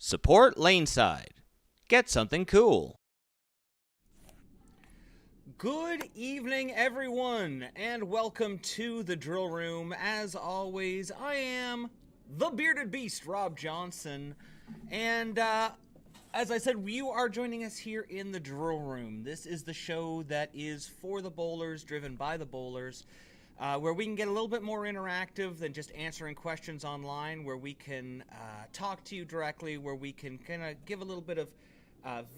Support Laneside. Get something cool. Good evening, everyone, and welcome to the Drill Room. As always, I am the Bearded Beast, Rob Johnson, and as I said, you are joining us here in the Drill Room. This is the show that is for the bowlers, driven by the bowlers, where we can get a little bit more interactive than just answering questions online, where we can talk to you directly, where we can kind of give a little bit of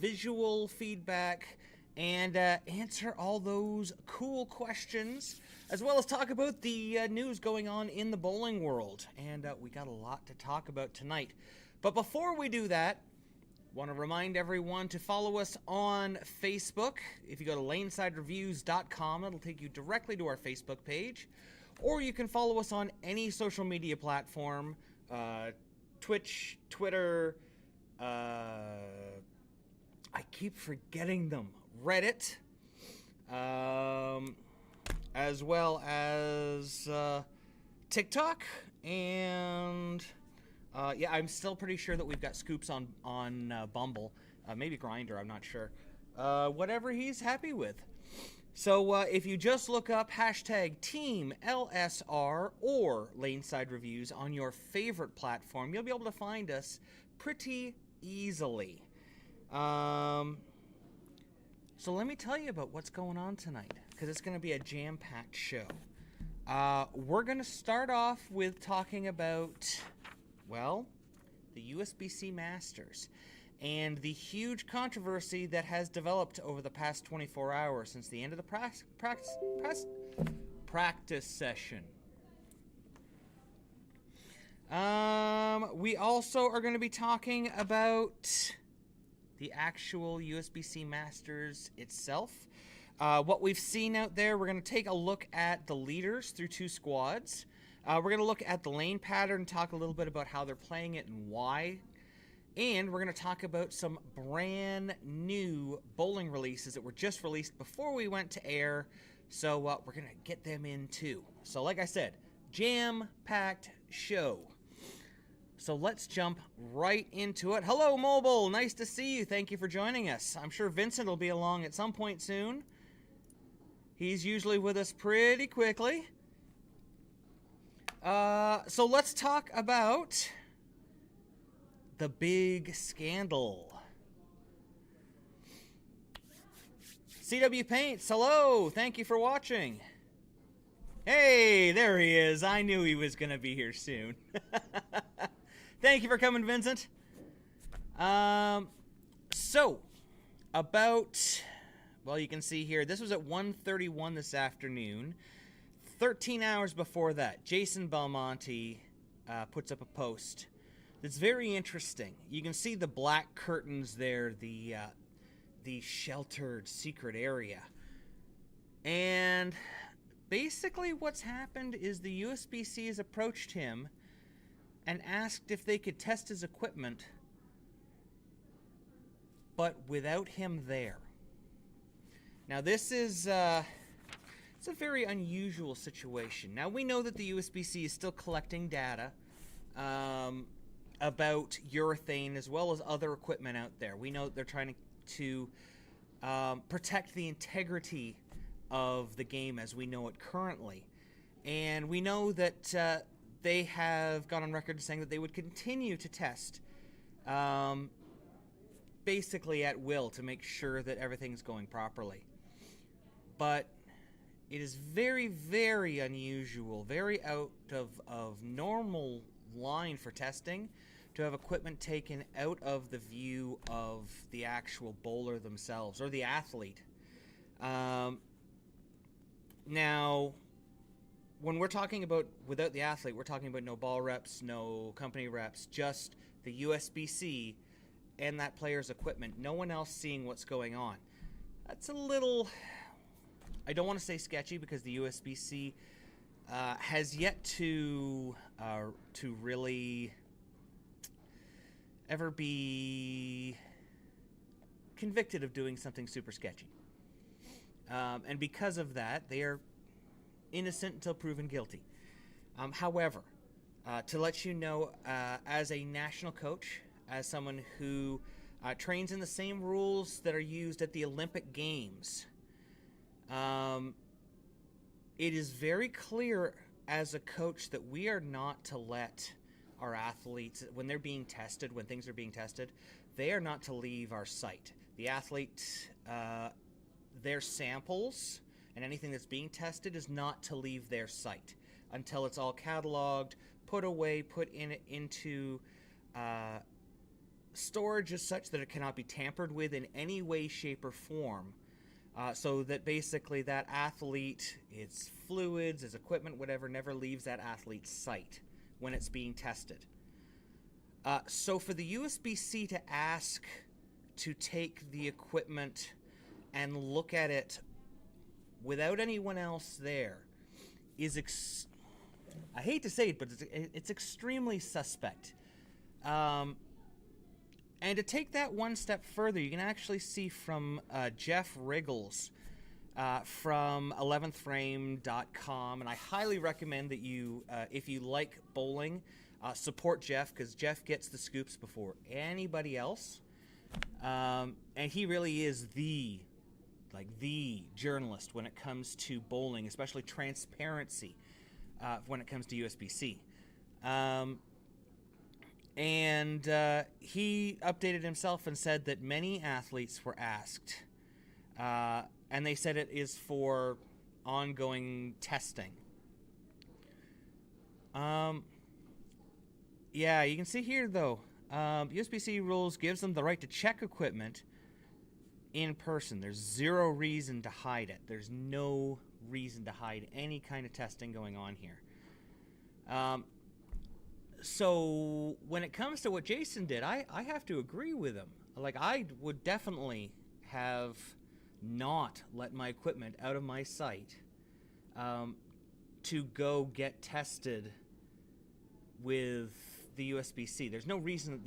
visual feedback and answer all those cool questions, as well as talk about the news going on in the bowling world. And we got a lot to talk about tonight. But before we do that, want to remind everyone to follow us on Facebook. If you go to lanesidereviews.com, it'll take you directly to our Facebook page. Or you can follow us on any social media platform, Twitch, Twitter, I keep forgetting them, Reddit, as well as TikTok, and yeah, I'm still pretty sure that we've got scoops on Bumble, maybe Grindr, I'm not sure. Whatever he's happy with. So if you just look up hashtag TEAMLSR or Laneside Reviews on your favorite platform, you'll be able to find us pretty easily. So let me tell you about what's going on tonight, because it's going to be a jam-packed show. We're going to start off with talking about, well, the USBC Masters and the huge controversy that has developed over the past 24 hours since the end of the practice session. We also are going to be talking about the actual USBC Masters itself. What we've seen out there, we're going to take a look at the leaders through two squads. We're going to look at the lane pattern, talk a little bit about how they're playing it and why. And we're going to talk about some brand new bowling releases that were just released before we went to air. So we're going to get them in too. So like I said, jam-packed show. So let's jump right into it. Hello, Mobile. Nice to see you. Thank you for joining us. I'm sure Vincent will be along at some point soon. He's usually with us pretty quickly. So let's talk about the big scandal. CW Paints, hello. Thank you for watching. Hey, there he is. I knew he was going to be here soon. Thank you for coming, Vincent. So, about, well, you can see here, this was at 1:31 this afternoon. 13 hours before that, Jason Belmonte puts up a post that's very interesting. You can see the black curtains there, the sheltered secret area. And basically what's happened is the USBC has approached him and asked if they could test his equipment, but without him there. Now this is it's a very unusual situation. Now we know that the USBC is still collecting data about urethane as well as other equipment out there. We know that they're trying to protect the integrity of the game as we know it currently. And we know that they have gone on record saying that they would continue to test basically at will to make sure that everything's going properly. But it is very, very unusual, very out of normal line for testing to have equipment taken out of the view of the actual bowler themselves or the athlete. Now, when we're talking about without the athlete, we're talking about no ball reps, no company reps, just the USBC and that player's equipment. No one else seeing what's going on. That's a little, I don't want to say sketchy, because the USBC has yet to really ever be convicted of doing something super sketchy. And because of that, they are innocent until proven guilty. However, to let you know, as a national coach, as someone who trains in the same rules that are used at the Olympic Games. It is very clear as a coach that we are not to let our athletes, when they're being tested, when things are being tested, they are not to leave our site. The athlete, their samples and anything that's being tested is not to leave their site until it's all cataloged, put away, put into storage as such that it cannot be tampered with in any way, shape, or form. So that basically that athlete, its fluids, its equipment, whatever, never leaves that athlete's site when it's being tested. So for the USBC to ask to take the equipment and look at it without anyone else there is, I hate to say it, but it's extremely suspect. And to take that one step further, you can actually see from Jeff Riggles from 11thframe.com, and I highly recommend that you, if you like bowling, support Jeff, because Jeff gets the scoops before anybody else, and he really is the journalist when it comes to bowling, especially transparency when it comes to USBC. And he updated himself and said that many athletes were asked, and they said it is for ongoing testing. Yeah, you can see here, though, USBC rules gives them the right to check equipment in person. There's zero reason to hide it. There's no reason to hide any kind of testing going on here. So when it comes to what Jason did, I have to agree with him. Like, I would definitely have not let my equipment out of my site to go get tested with the USBC. There's no reason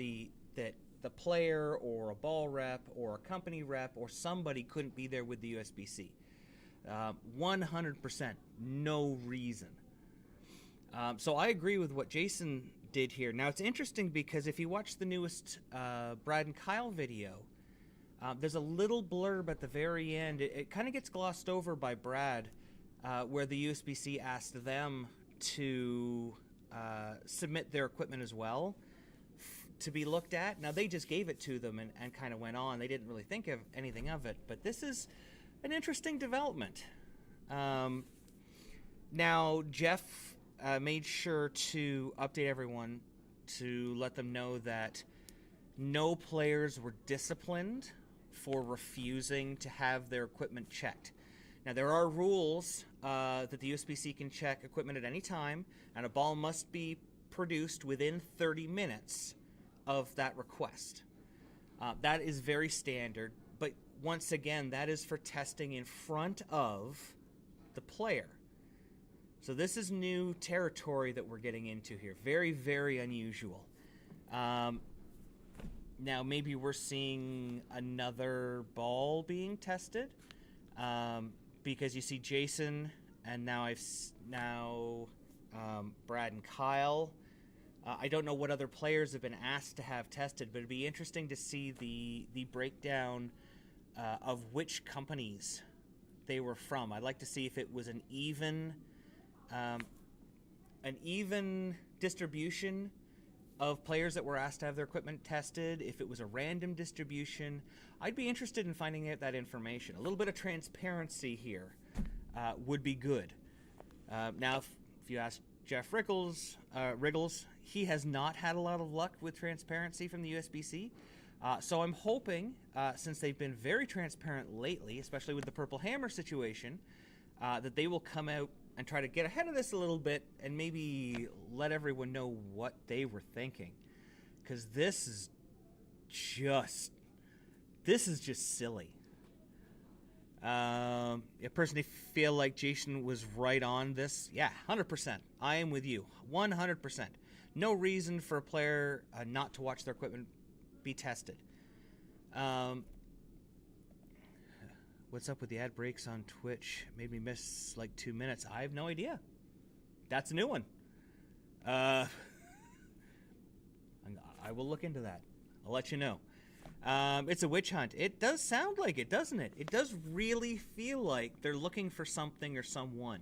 that the player or a ball rep or a company rep or somebody couldn't be there with the USBC. 100%, no reason. So I agree with what Jason did here. Now, it's interesting because if you watch the newest Brad and Kyle video, there's a little blurb at the very end. It kind of gets glossed over by Brad, where the USBC asked them to submit their equipment as well to be looked at. Now, they just gave it to them and kind of went on. They didn't really think of anything of it, but this is an interesting development. Now, Jeff made sure to update everyone to let them know that no players were disciplined for refusing to have their equipment checked. Now, there are rules that the USBC can check equipment at any time, and a ball must be produced within 30 minutes of that request. That is very standard, but once again, that is for testing in front of the player. So this is new territory that we're getting into here. Very, very unusual. Now, maybe we're seeing another ball being tested, because you see Jason, and now Brad and Kyle. I don't know what other players have been asked to have tested, but it'd be interesting to see the breakdown of which companies they were from. I'd like to see if it was an even distribution of players that were asked to have their equipment tested, if it was a random distribution. I'd be interested in finding out that information. A little bit of transparency here would be good. Now, if you ask Jeff Riggles, he has not had a lot of luck with transparency from the USBC. So I'm hoping, since they've been very transparent lately, especially with the Purple Hammer situation, that they will come out and try to get ahead of this a little bit and maybe let everyone know what they were thinking. Because this is just silly. I personally feel like Jason was right on this. Yeah, 100%. I am with you. 100%. No reason for a player not to watch their equipment be tested. What's up with the ad breaks on Twitch? Made me miss like 2 minutes. I have no idea. That's a new one. I will look into that. I'll let you know. It's a witch hunt. It does sound like it, doesn't it? It does really feel like they're looking for something or someone.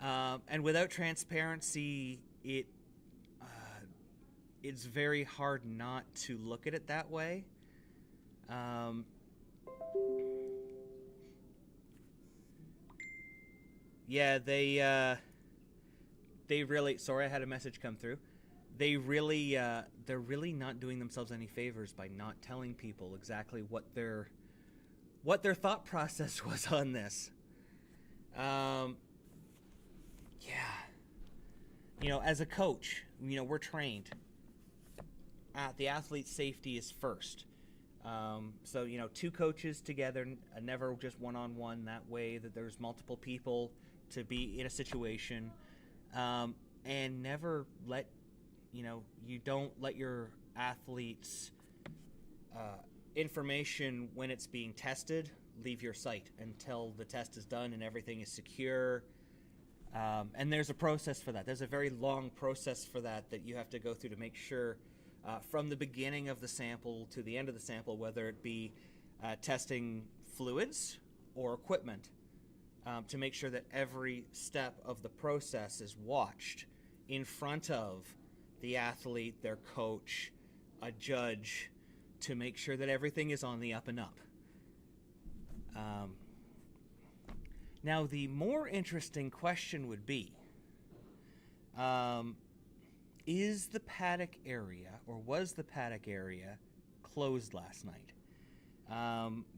And without transparency, it's very hard not to look at it that way. Yeah, they really. Sorry, I had a message come through. They're really not doing themselves any favors by not telling people exactly what their thought process was on this. Yeah. As a coach, we're trained. The athlete's safety is first. So, two coaches together, never just one-on-one. That way that there's multiple people to be in a situation. And never let, you don't let your athletes' information when it's being tested leave your site until the test is done and everything is secure. And there's a process for that. There's a very long process for that you have to go through to make sure from the beginning of the sample to the end of the sample, whether it be testing fluids or equipment, to make sure that every step of the process is watched in front of the athlete, their coach, a judge, to make sure that everything is on the up and up. Now, the more interesting question would be, is the paddock area, or was the paddock area, closed last night?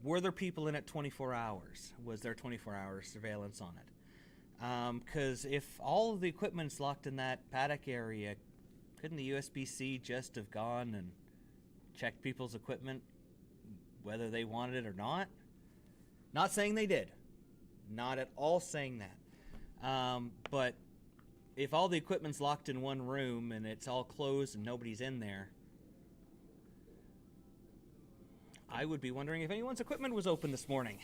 Were there people in it 24 hours? Was there 24-hour surveillance on it? Because if all of the equipment's locked in that paddock area, couldn't the USBC just have gone and checked people's equipment, whether they wanted it or not? Not saying they did. Not at all saying that. But if all the equipment's locked in one room and it's all closed and nobody's in there, I would be wondering if anyone's equipment was open this morning.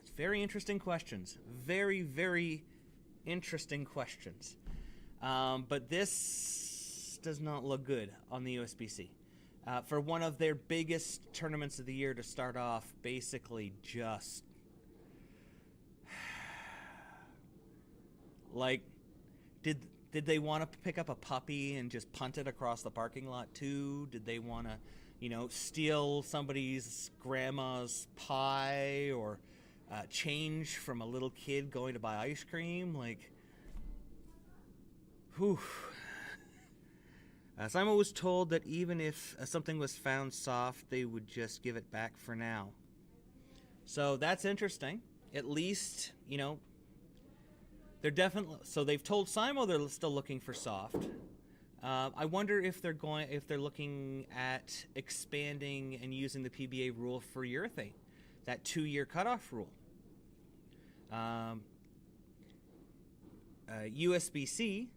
It's very interesting questions. Very, very interesting questions. But this does not look good on the USBC. For one of their biggest tournaments of the year to start off, basically just like, did they want to pick up a puppy and just punt it across the parking lot too? Did they want to, steal somebody's grandma's pie or change from a little kid going to buy ice cream? Like, whew. Simon was told that even if something was found soft, they would just give it back for now. So that's interesting. At least, they're definitely. So they've told Simon they're still looking for soft. I wonder if they're looking at expanding and using the PBA rule for urethane, that 2-year cutoff rule. USBC.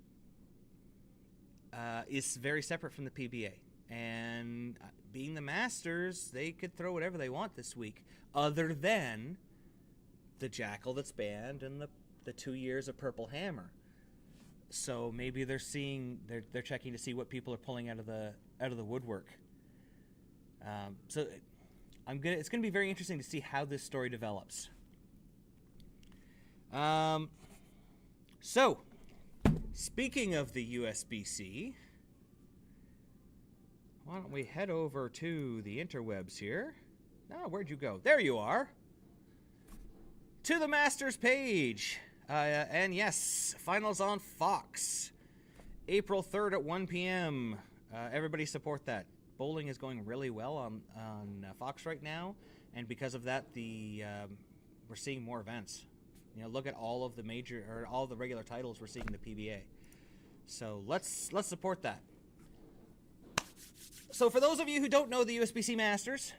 Is very separate from the PBA. And being the Masters, they could throw whatever they want this week, other than the jackal that's banned and the 2 years of Purple Hammer. So maybe they're checking to see what people are pulling out of the woodwork. So it's gonna be very interesting to see how this story develops. So, speaking of the USBC, why don't we head over to the interwebs here? Oh, where'd you go? There you are. To the Masters page. And yes, finals on Fox. April 3rd at 1 p.m. Everybody support that. Bowling is going really well on Fox right now. And because of that, we're seeing more events. Look at all of the all the regular titles we're seeing in the PBA. So let's support that. So for those of you who don't know the USBC Masters,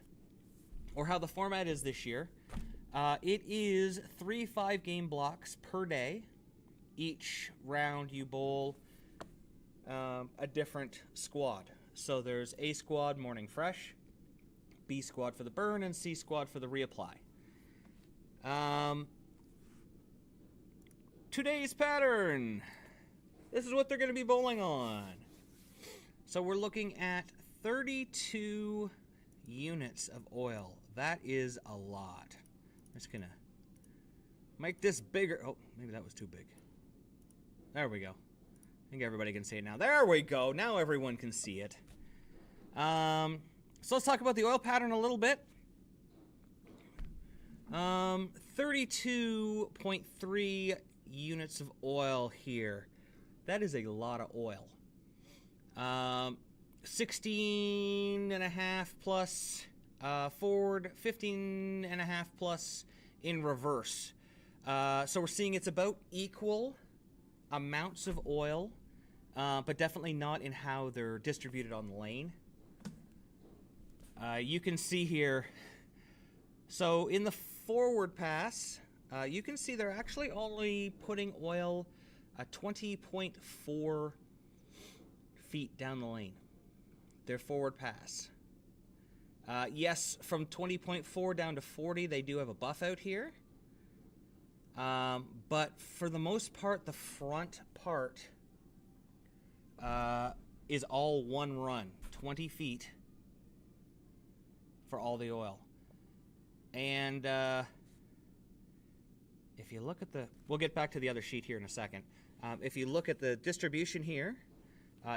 or how the format is this year, it is 3 5-game blocks per day. Each round you bowl a different squad. So there's A squad, morning fresh, B squad for the burn, and C squad for the reapply. Today's pattern. This is what they're going to be bowling on. So we're looking at 32 units of oil. That is a lot. I'm just gonna make this bigger. Oh, maybe that was too big. There we go. I think everybody can see it now. There we go. Now everyone can see it. So let's talk about the oil pattern a little bit. 32.3 units of oil here. That is a lot of oil. 16.5 plus forward, 15.5 plus in reverse. So we're seeing it's about equal amounts of oil, but definitely not in how they're distributed on the lane. You can see here, so in the forward pass, you can see they're actually only putting oil 20.4 feet down the lane. Their forward pass. Yes, from 20.4 down to 40, they do have a buff out here. But for the most part, the front part is all one run, 20 feet for all the oil. And if you look at the, we'll get back to the other sheet here in a second. If you look at the distribution here,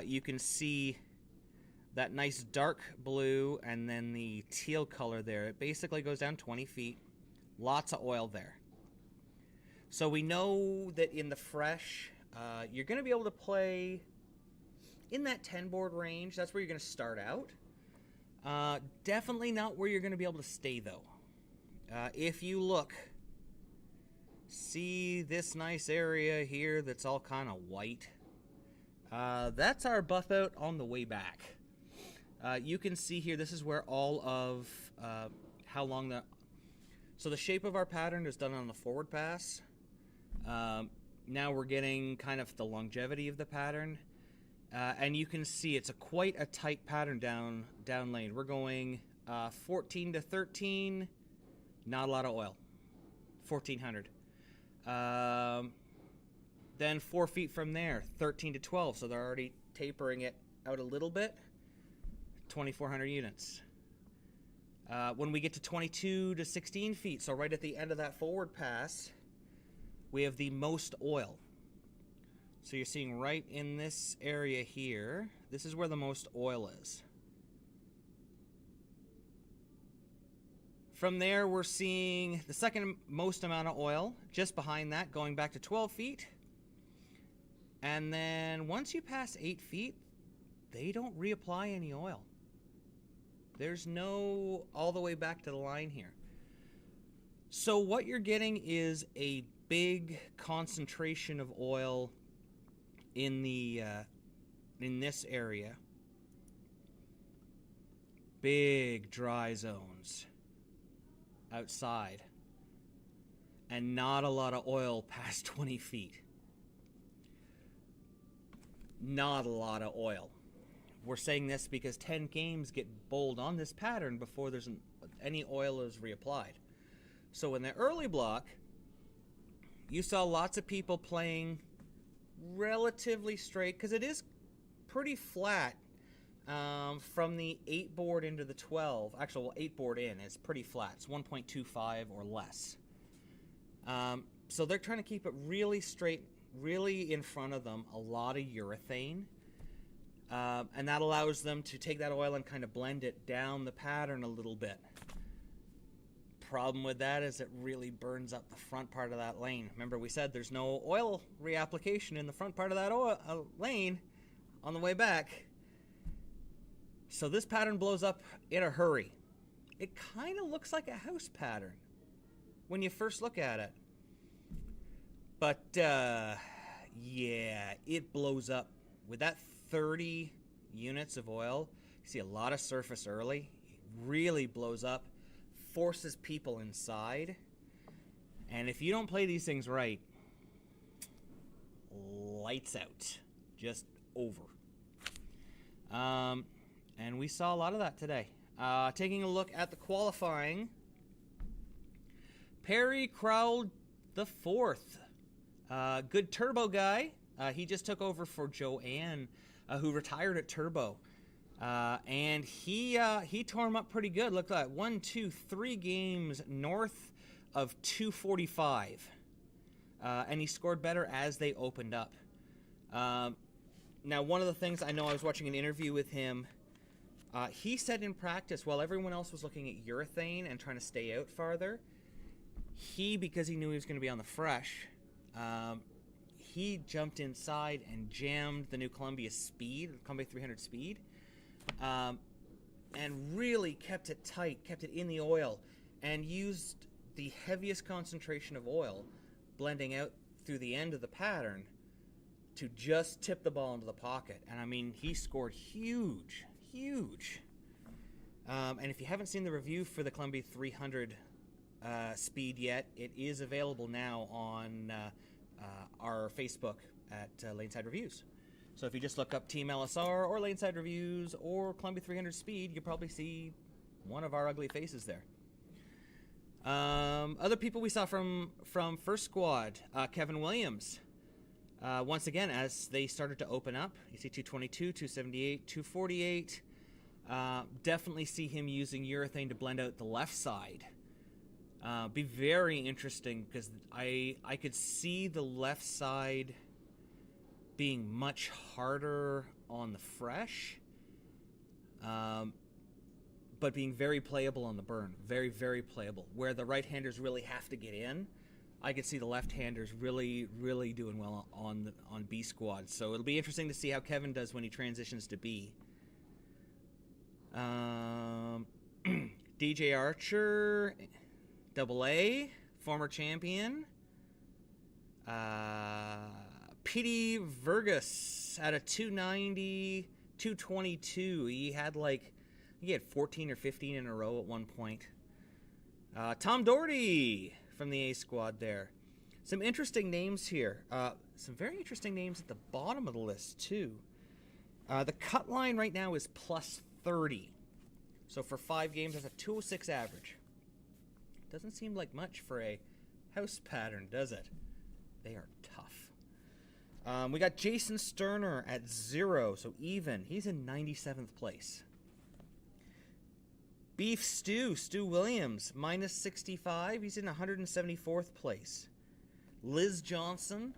you can see that nice dark blue and then the teal color there. It basically goes down 20 feet. Lots of oil there. So we know that in the fresh, you're going to be able to play in that 10 board range. That's where you're going to start out. Definitely not where you're going to be able to stay, though. If you look, see this nice area here that's all kind of white. That's our buff out on the way back. You can see here, this is where all of how long the... So the shape of our pattern is done on the forward pass. Now we're getting kind of the longevity of the pattern. And you can see it's quite a tight pattern down lane. We're going 14 to 13, not a lot of oil. 1,400. Then 4 feet from there, 13 to 12. So they're already tapering it out a little bit. 2,400 units. When we get to 22 to 16 feet, so right at the end of that forward pass, we have the most oil. So you're seeing right in this area here, this is where the most oil is. From there, we're seeing the second most amount of oil, just behind that, going back to 12 feet. And then once you pass 8 feet, they don't reapply any oil. There's no all the way back to the line here. So what you're getting is a big concentration of oil in the in this area. Big dry zones outside. And not a lot of oil past 20 feet. Not a lot of oil. We're saying this because 10 games get bowled on this pattern before there's any oil is reapplied. So in the early block, you saw lots of people playing relatively straight because it is pretty flat from the 8 board into the 12. Actually, well, 8 board in is pretty flat. It's 1.25 or less. So they're trying to keep it really straight, really in front of them. A lot of urethane. And that allows them to take that oil and kind of blend it down the pattern a little bit. Problem with that is it really burns up the front part of that lane. Remember, we said there's no oil reapplication in the front part of that lane on the way back. So this pattern blows up in a hurry. It kind of looks like a house pattern when you first look at it. But, yeah, it blows up. With that 30 units of oil, you see a lot of surface early. It really blows up. Forces people inside, and if you don't play these things right, lights out, just over. And we saw a lot of that today. Taking a look at the qualifying, Perry Crowell the fourth, good turbo guy. He just took over for Joanne who retired at Turbo. And he tore him up pretty good. Looked like 1, 2, 3 games north of 245. And he scored better as they opened up. Now, one of the things I know, I was watching an interview with him. He said in practice, while everyone else was looking at urethane and trying to stay out farther, because he knew he was going to be on the fresh, he jumped inside and jammed the new Columbia 300 speed, and really kept it tight, kept it in the oil, and used the heaviest concentration of oil blending out through the end of the pattern to just tip the ball into the pocket. And I mean, he scored huge. And if you haven't seen the review for the Columbia 300 speed yet, it is available now on our Facebook at Laneside Reviews. So if you just look up TEAMLSR or Laneside Reviews or Columbia 300 speed, you'll probably see one of our ugly faces there. Other people we saw from First Squad, Kevin Williams. Once again, as they started to open up, you see 222, 278, 248. Definitely see him using urethane to blend out the left side. Be very interesting because I could see the left side being much harder on the fresh, but being very playable on the burn. Very, very playable. Where the right-handers really have to get in, I could see the left-handers really, really doing well on B squad. So it'll be interesting to see how Kevin does when he transitions to B. DJ Archer, AA, former champion. Petey Vergas at a 290, 222. He had 14 or 15 in a row at one point. Tom Doherty from the A squad there. Some interesting names here. Some very interesting names at the bottom of the list too. The cut line right now is plus 30. So for 5 games, that's a 206 average. Doesn't seem like much for a house pattern, does it? They are tough. We got Jason Sterner at 0, so even. He's in 97th place. Beef Stu Williams, minus 65. He's in 174th place. Liz Johnson,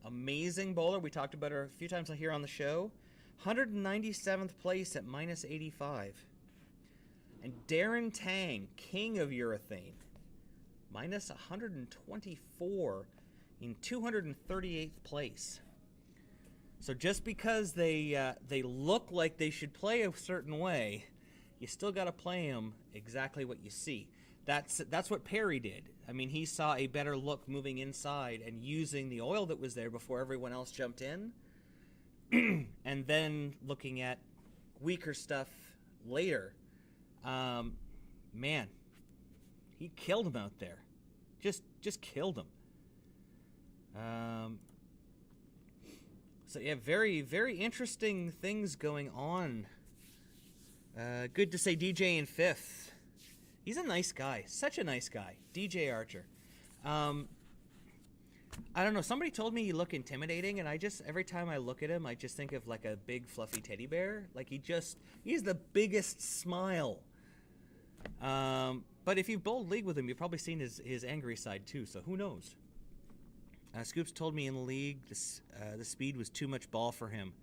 amazing bowler. We talked about her a few times here on the show. 197th place at minus 85. And Darren Tang, king of urethane, minus 124 in 238th place. So just because they look like they should play a certain way, you still got to play them exactly what you see. That's what Perry did. I mean, he saw a better look moving inside and using the oil that was there before everyone else jumped in, and then looking at weaker stuff later. Man, he killed him out there. Just killed him. So yeah, very, very interesting things going on. Good to say DJ in 5th. He's a nice guy. Such a nice guy. DJ Archer. I don't know. Somebody told me he looked intimidating, and every time I look at him, I just think of like a big fluffy teddy bear. Like he's the biggest smile. But if you've bowled league with him, you've probably seen his angry side too, so who knows? Scoops told me in the league the speed was too much ball for him.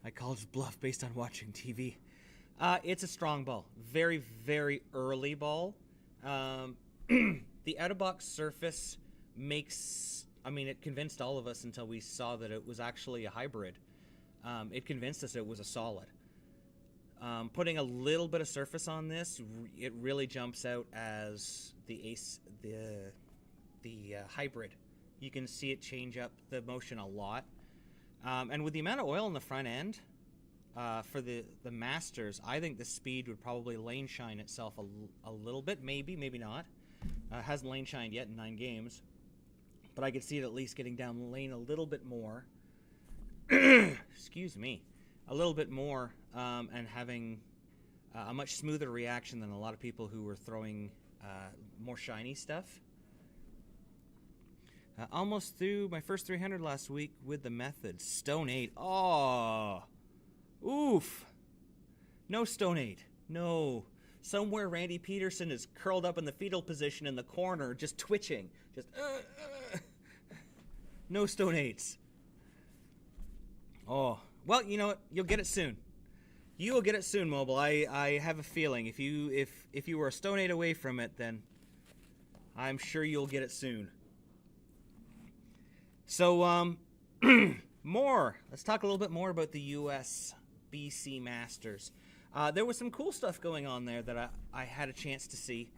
I called his bluff based on watching TV. It's a strong ball. Very, very early ball. The out-of-box surface it convinced all of us until we saw that it was actually a hybrid. It convinced us it was a solid. Putting a little bit of surface on this, it really jumps out as the hybrid. You can see it change up the motion a lot. And with the amount of oil in the front end, for the Masters, I think the speed would probably lane shine itself a little bit. Maybe not. Hasn't lane shined yet in 9 games. But I could see it at least getting down the lane a little bit more. Excuse me. A little bit more, and having a much smoother reaction than a lot of people who were throwing more shiny stuff. Almost through my first 300 last week with the method. Stone 8. Oh, Oof. No Stone 8. No. Somewhere Randy Peterson is curled up in the fetal position in the corner, just twitching. Just, No Stone 8s. Oh. Well, you know what? You'll get it soon. You will get it soon, Mobile. I have a feeling. If you were a Stone 8 away from it, then I'm sure you'll get it soon. So, let's talk a little bit more about the USBC Masters. There was some cool stuff going on there that I had a chance to see.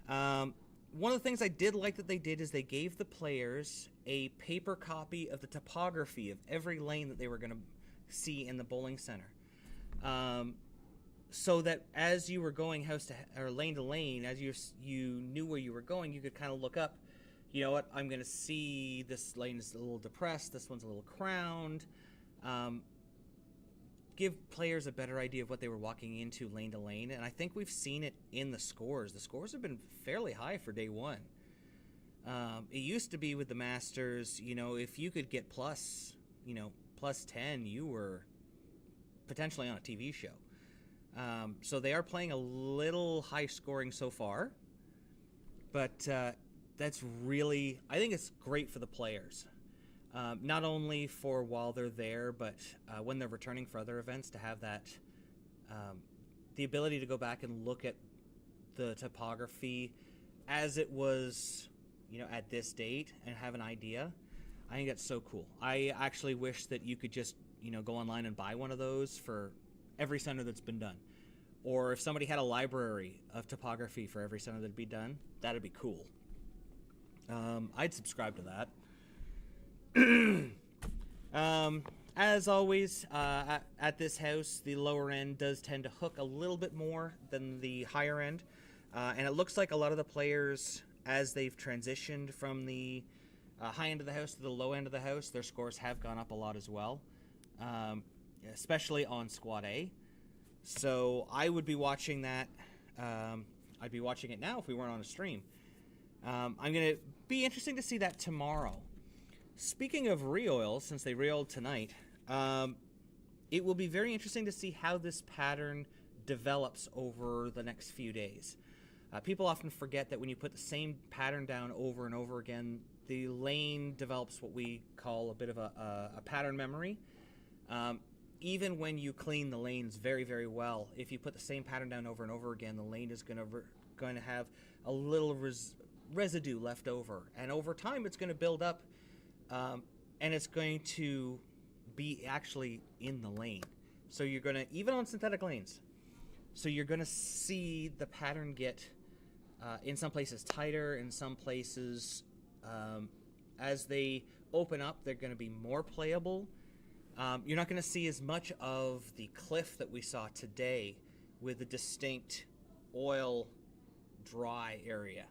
One of the things I did like that they did is they gave the players a paper copy of the topography of every lane that they were going to see in the bowling center. So that as you were going lane to lane, as you knew where you were going, you could kind of look up, you know what, I'm going to see this lane is a little depressed, this one's a little crowned. Give players a better idea of what they were walking into lane to lane, and I think we've seen it in the scores. The scores have been fairly high for day one. It used to be with the Masters, you know, if you could get plus 10, you were potentially on a TV show. So they are playing a little high scoring so far, but that's really, I think it's great for the players. Not only for while they're there, but when they're returning for other events, to have that, the ability to go back and look at the topography as it was, you know, at this date and have an idea. I think that's so cool. I actually wish that you could just, you know, go online and buy one of those for every center that's been done. Or if somebody had a library of topography for every center that'd be done, that'd be cool. I'd subscribe to that. As always, at this house, the lower end does tend to hook a little bit more than the higher end. And it looks like a lot of the players, as they've transitioned from the high end of the house to the low end of the house, their scores have gone up a lot as well, especially on Squad A. So I would be watching that. I'd be watching it now if we weren't on a stream. I'm going to be interesting to see that tomorrow. Speaking of re-oil, since they re-oiled tonight, it will be very interesting to see how this pattern develops over the next few days. People often forget that when you put the same pattern down over and over again, the lane develops what we call a bit of a pattern memory. Even when you clean the lanes very, very well, if you put the same pattern down over and over again, the lane is going to have a little residue left over. And over time, it's going to build up. And it's going to be actually in the lane. So you're going to, even on synthetic lanes, so you're going to see the pattern get, in some places tighter, in some places, as they open up, they're going to be more playable. You're not going to see as much of the cliff that we saw today with the distinct oil dry area.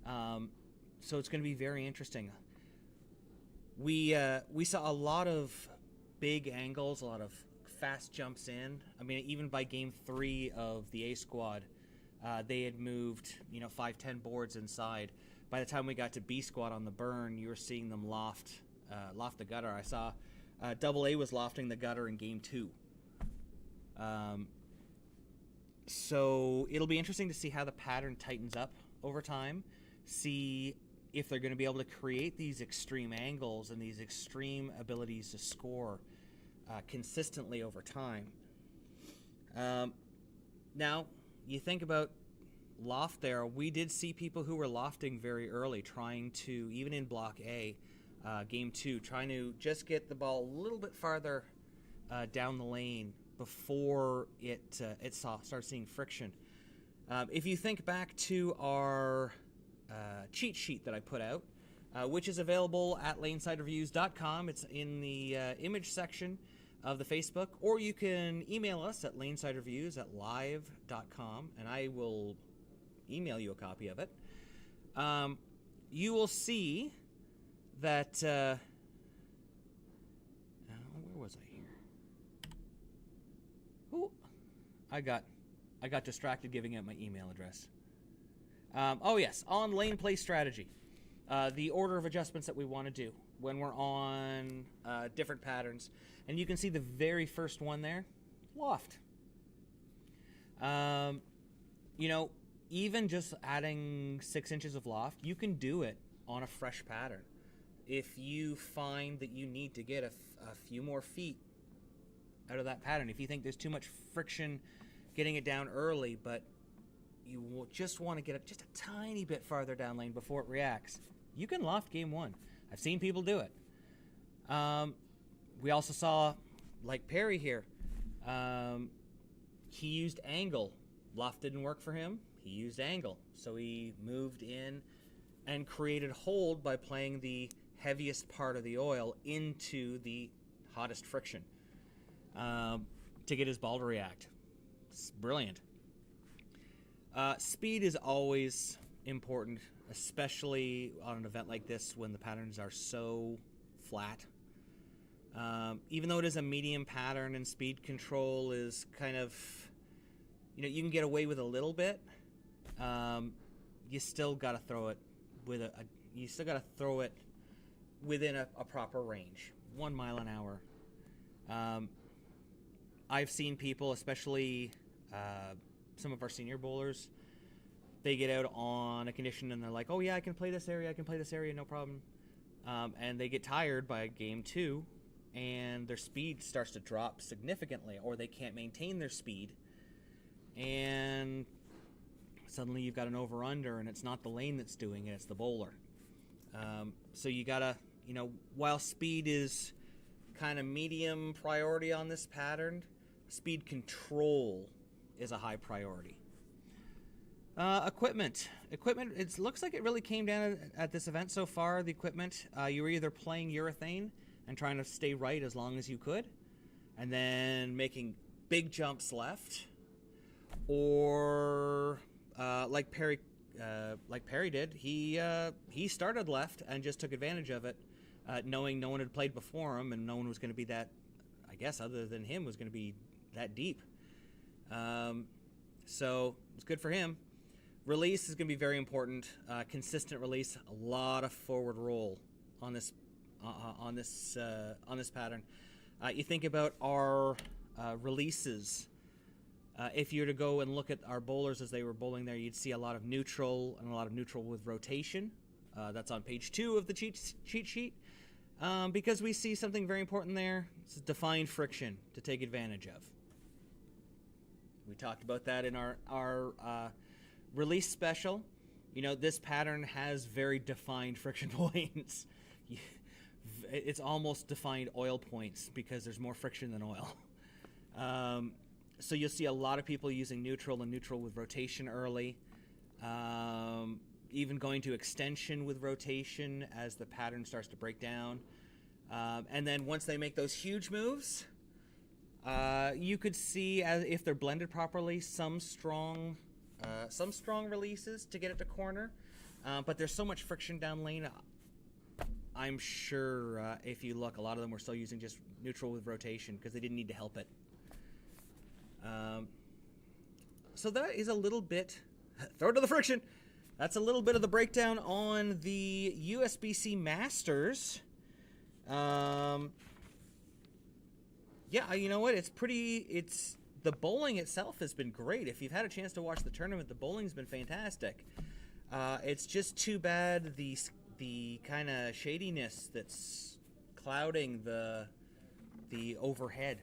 So it's going to be very interesting. We saw a lot of big angles, a lot of fast jumps in. I mean, even by game 3 of the A squad, they had moved, 5-10 boards inside. By the time we got to B squad on the burn, you were seeing them loft the gutter. I saw Double A was lofting the gutter in game 2. So it'll be interesting to see how the pattern tightens up over time. See if they're going to be able to create these extreme angles and these extreme abilities to score consistently over time. Now, you think about loft there. We did see people who were lofting very early, trying to, even in Block A, Game 2, trying to just get the ball a little bit farther down the lane before it starts seeing friction. If you think back to our cheat sheet that I put out, which is available at lanesidereviews.com. It's in the image section of the Facebook, or you can email us at lanesidereviews@live.com, and I will email you a copy of it. You will see that where was I here? Oh, I got distracted giving out my email address. Oh yes, on lane play strategy, the order of adjustments that we want to do when we're on different patterns, and you can see the very first one there loft. You know, even just adding 6 inches of loft, you can do it on a fresh pattern. If you find that you need to get a few more feet out of that pattern, if you think there's too much friction getting it down early, but you will just want to get it just a tiny bit farther down lane before it reacts, you can loft game 1. I've seen people do it. We also saw, like Perry here, he used angle. Loft didn't work for him. He used angle. So he moved in and created hold by playing the heaviest part of the oil into the hottest friction to get his ball to react. It's brilliant. Speed is always important, especially on an event like this when the patterns are so flat. Even though it is a medium pattern and speed control is kind of, you know, you can get away with a little bit. You still got to throw it with you still got to throw it within a proper range, 1 mile an hour. I've seen people, especially some of our senior bowlers, they get out on a condition and they're like, oh yeah, I can play this area, no problem. And they get tired by game 2 and their speed starts to drop significantly, or they can't maintain their speed. And suddenly you've got an over-under, and it's not the lane that's doing it, it's the bowler. So you gotta, you know, while speed is kind of medium priority on this pattern, speed control is a high priority. Equipment, it looks like it really came down at this event so far. The equipment, you were either playing urethane and trying to stay right as long as you could, and then making big jumps left, or like Perry did, he started left and just took advantage of it, knowing no one had played before him and no one was going to be that, I guess, other than him, was going to be that deep. So it's good for him. Release is going to be very important. Consistent release, a lot of forward roll on this pattern. You think about our releases. If you were to go and look at our bowlers as they were bowling there, you'd see a lot of neutral and a lot of neutral with rotation. That's on page 2 of the cheat sheet. Because we see something very important there. It's defined friction to take advantage of. We talked about that in our release special. You know, this pattern has very defined friction points. It's almost defined oil points because there's more friction than oil. So you'll see a lot of people using neutral and neutral with rotation early. Even going to extension with rotation as the pattern starts to break down. And then once they make those huge moves, you could see, as if they're blended properly, some strong releases to get it to corner. But there's so much friction down lane. I'm sure if you look, a lot of them were still using just neutral with rotation because they didn't need to help it. So that is a little bit, throw to the friction. That's a little bit of the breakdown on the USBC Masters. Yeah, you know what? The bowling itself has been great. If you've had a chance to watch the tournament, the bowling's been fantastic. It's just too bad the kind of shadiness that's clouding the overhead.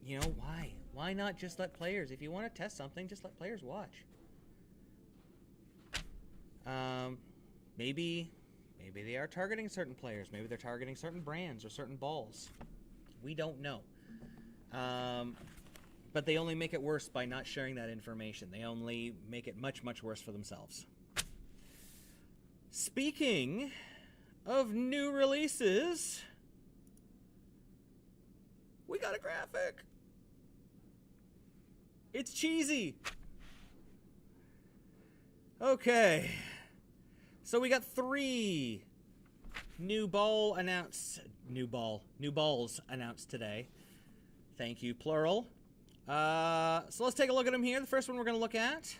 You know, why? Why not just let players, if you want to test something, just let players watch. Maybe they are targeting certain players. Maybe they're targeting certain brands or certain balls. We don't know. But they only make it worse by not sharing that information. They only make it much, much worse for themselves. Speaking of new releases, we got a graphic. It's cheesy. Okay. So we got 3 new balls announced today. Thank you, plural. So let's take a look at them here. The first one we're going to look at,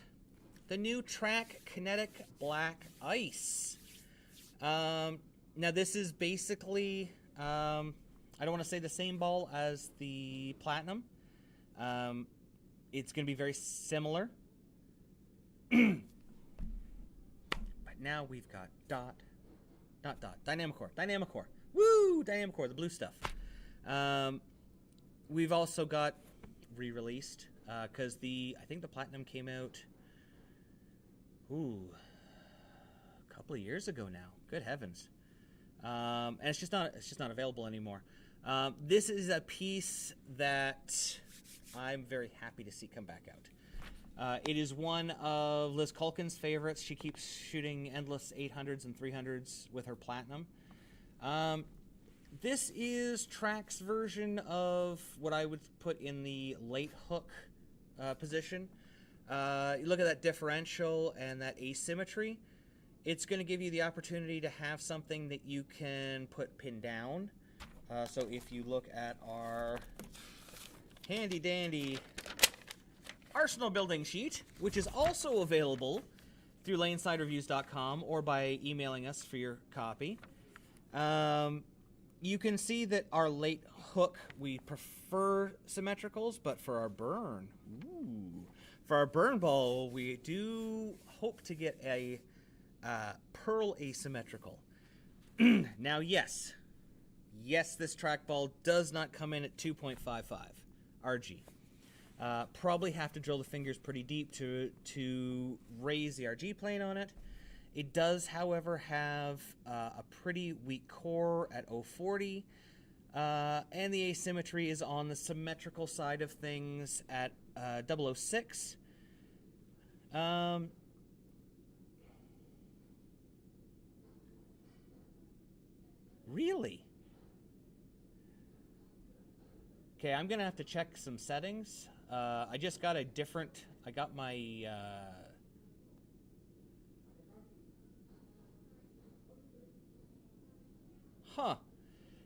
the new Track Kinetic Black Ice. Now this is basically I don't want to say the same ball as the Platinum. It's going to be very similar. But now we've got Dynamic Core. Woo! Dynamic Core, the blue stuff. We've also got re-released, because I think the Platinum came out, a couple of years ago now. Good heavens. And it's just not available anymore. This is a piece that I'm very happy to see come back out. It is one of Liz Culkin's favorites. She keeps shooting endless 800s and 300s with her Platinum. This is Track's version of what I would put in the late hook position. You look at that differential and that asymmetry. It's going to give you the opportunity to have something that you can put pin down. So if you look at our handy dandy Arsenal building sheet, which is also available through lanesidereviews.com or by emailing us for your copy, you can see that our late hook, we prefer symmetricals, but for our burn, for our burn ball, we do hope to get a pearl asymmetrical. Now, yes, this trackball does not come in at 2.55 RG. Probably have to drill the fingers pretty deep to raise the RG plane on it. It does, however, have a pretty weak core at 040, and the asymmetry is on the symmetrical side of things at 006. Really? Okay, I'm gonna have to check some settings. I just got I got my,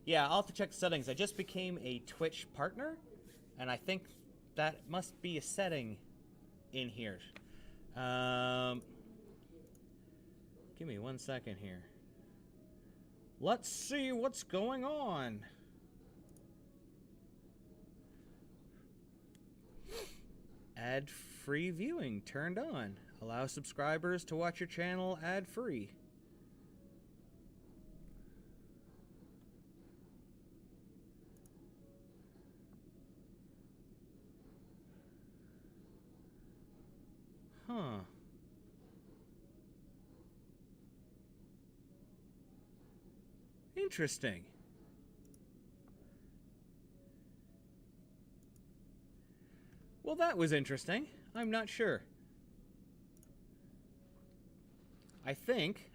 yeah, I'll have to check the settings. I just became a Twitch partner, and I think that must be a setting in here. Give me 1 second here. Let's see what's going on. Ad-free viewing turned on. Allow subscribers to watch your channel ad-free. Huh. Interesting. Well, that was interesting. I'm not sure. I think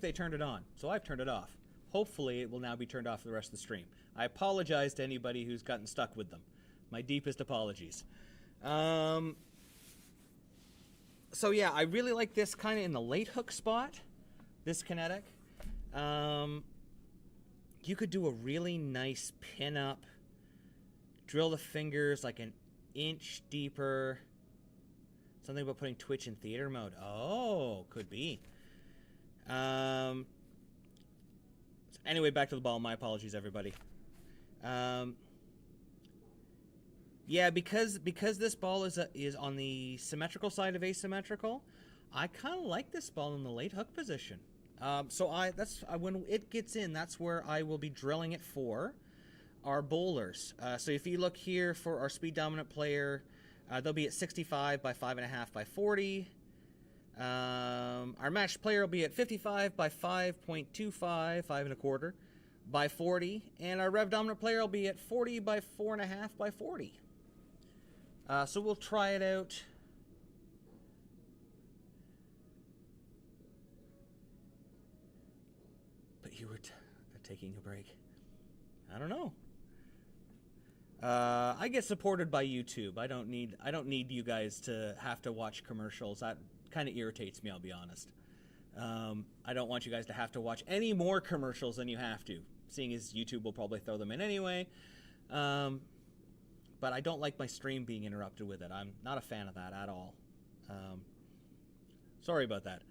they turned it on, so I've turned it off. Hopefully, it will now be turned off for the rest of the stream. I apologize to anybody who's gotten stuck with them. My deepest apologies. So yeah, I really like this kind of in the late hook spot, this kinetic. You could do a really nice pin-up, drill the fingers like an inch deeper. Something about putting Twitch in theater mode. Oh, could be. Anyway, back to the ball. My apologies, everybody. Yeah, because this ball is on the symmetrical side of asymmetrical, I kind of like this ball in the late hook position. So when it gets in, that's where I will be drilling it for our bowlers. So if you look here for our speed dominant player, they'll be at 65 by 5.5 by 40. Our matched player will be at 55 by 5.25, 5.25 by 40, and our rev dominant player will be at 40 by 4.5 by 40. So we'll try it out. But you were taking a break. I don't know. I get supported by YouTube. I don't need you guys to have to watch commercials. That kind of irritates me, I'll be honest. I don't want you guys to have to watch any more commercials than you have to, seeing as YouTube will probably throw them in anyway. But I don't like my stream being interrupted with it. I'm not a fan of that at all. Sorry about that.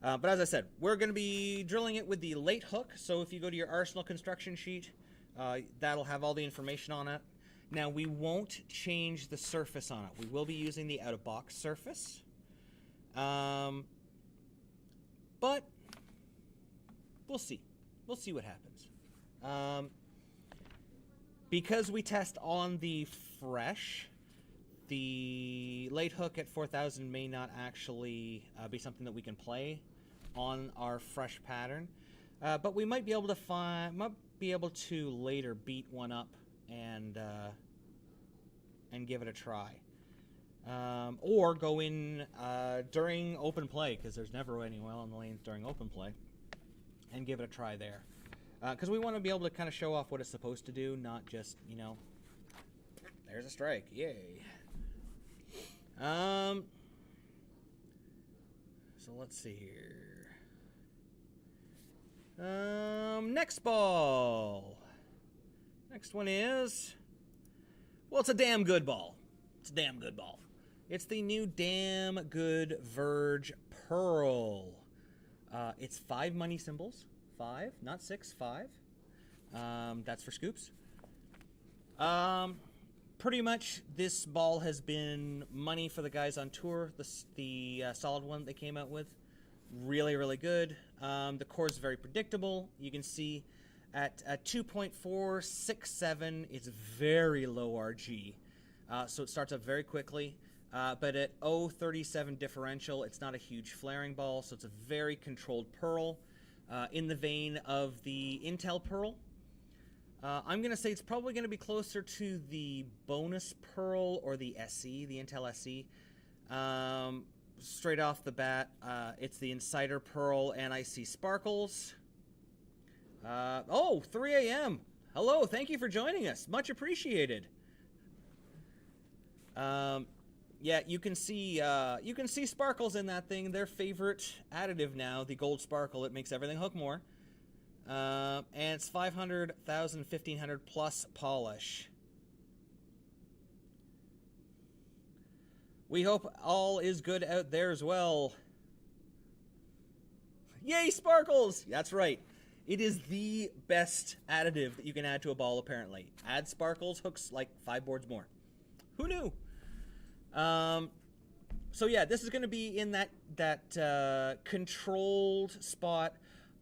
But as I said, we're going to be drilling it with the late hook. So if you go to your Arsenal construction sheet, that'll have all the information on it. Now, we won't change the surface on it. We will be using the out-of-box surface. But we'll see. We'll see what happens. Because we test on the fresh, the late hook at 4,000 may not actually be something that we can play on our fresh pattern. But we might be able to later beat one up and give it a try. Or go in during open play, because there's never any oil on the lanes during open play, and give it a try there. Because we want to be able to kind of show off what it's supposed to do, not just, you know, there's a strike, yay. So let's see here. Next ball. Next one is, well, it's a damn good ball. It's a damn good ball. It's the new Damn Good Verge Pearl. It's 5 money symbols. 5, not 6, 5. That's for scoops. Pretty much this ball has been money for the guys on tour. The solid one they came out with, really, really good. The core is very predictable. You can see at 2.467, it's very low RG. So it starts up very quickly. But at 0.37 differential, it's not a huge flaring ball, so it's a very controlled pearl. In the vein of the Intel Pearl. I'm going to say it's probably going to be closer to the bonus Pearl or the SE, the Intel SE. Straight off the bat, it's the Insider Pearl, and I see sparkles. 3 a.m. Hello, thank you for joining us. Much appreciated. Yeah, you can see sparkles in that thing. Their favorite additive now, the gold sparkle. It makes everything hook more. And it's 500,000, 1,500 plus polish. We hope all is good out there as well. Yay, sparkles! That's right. It is the best additive that you can add to a ball, apparently. Add sparkles, hooks like 5 boards more. Who knew? So yeah, this is going to be in that controlled spot.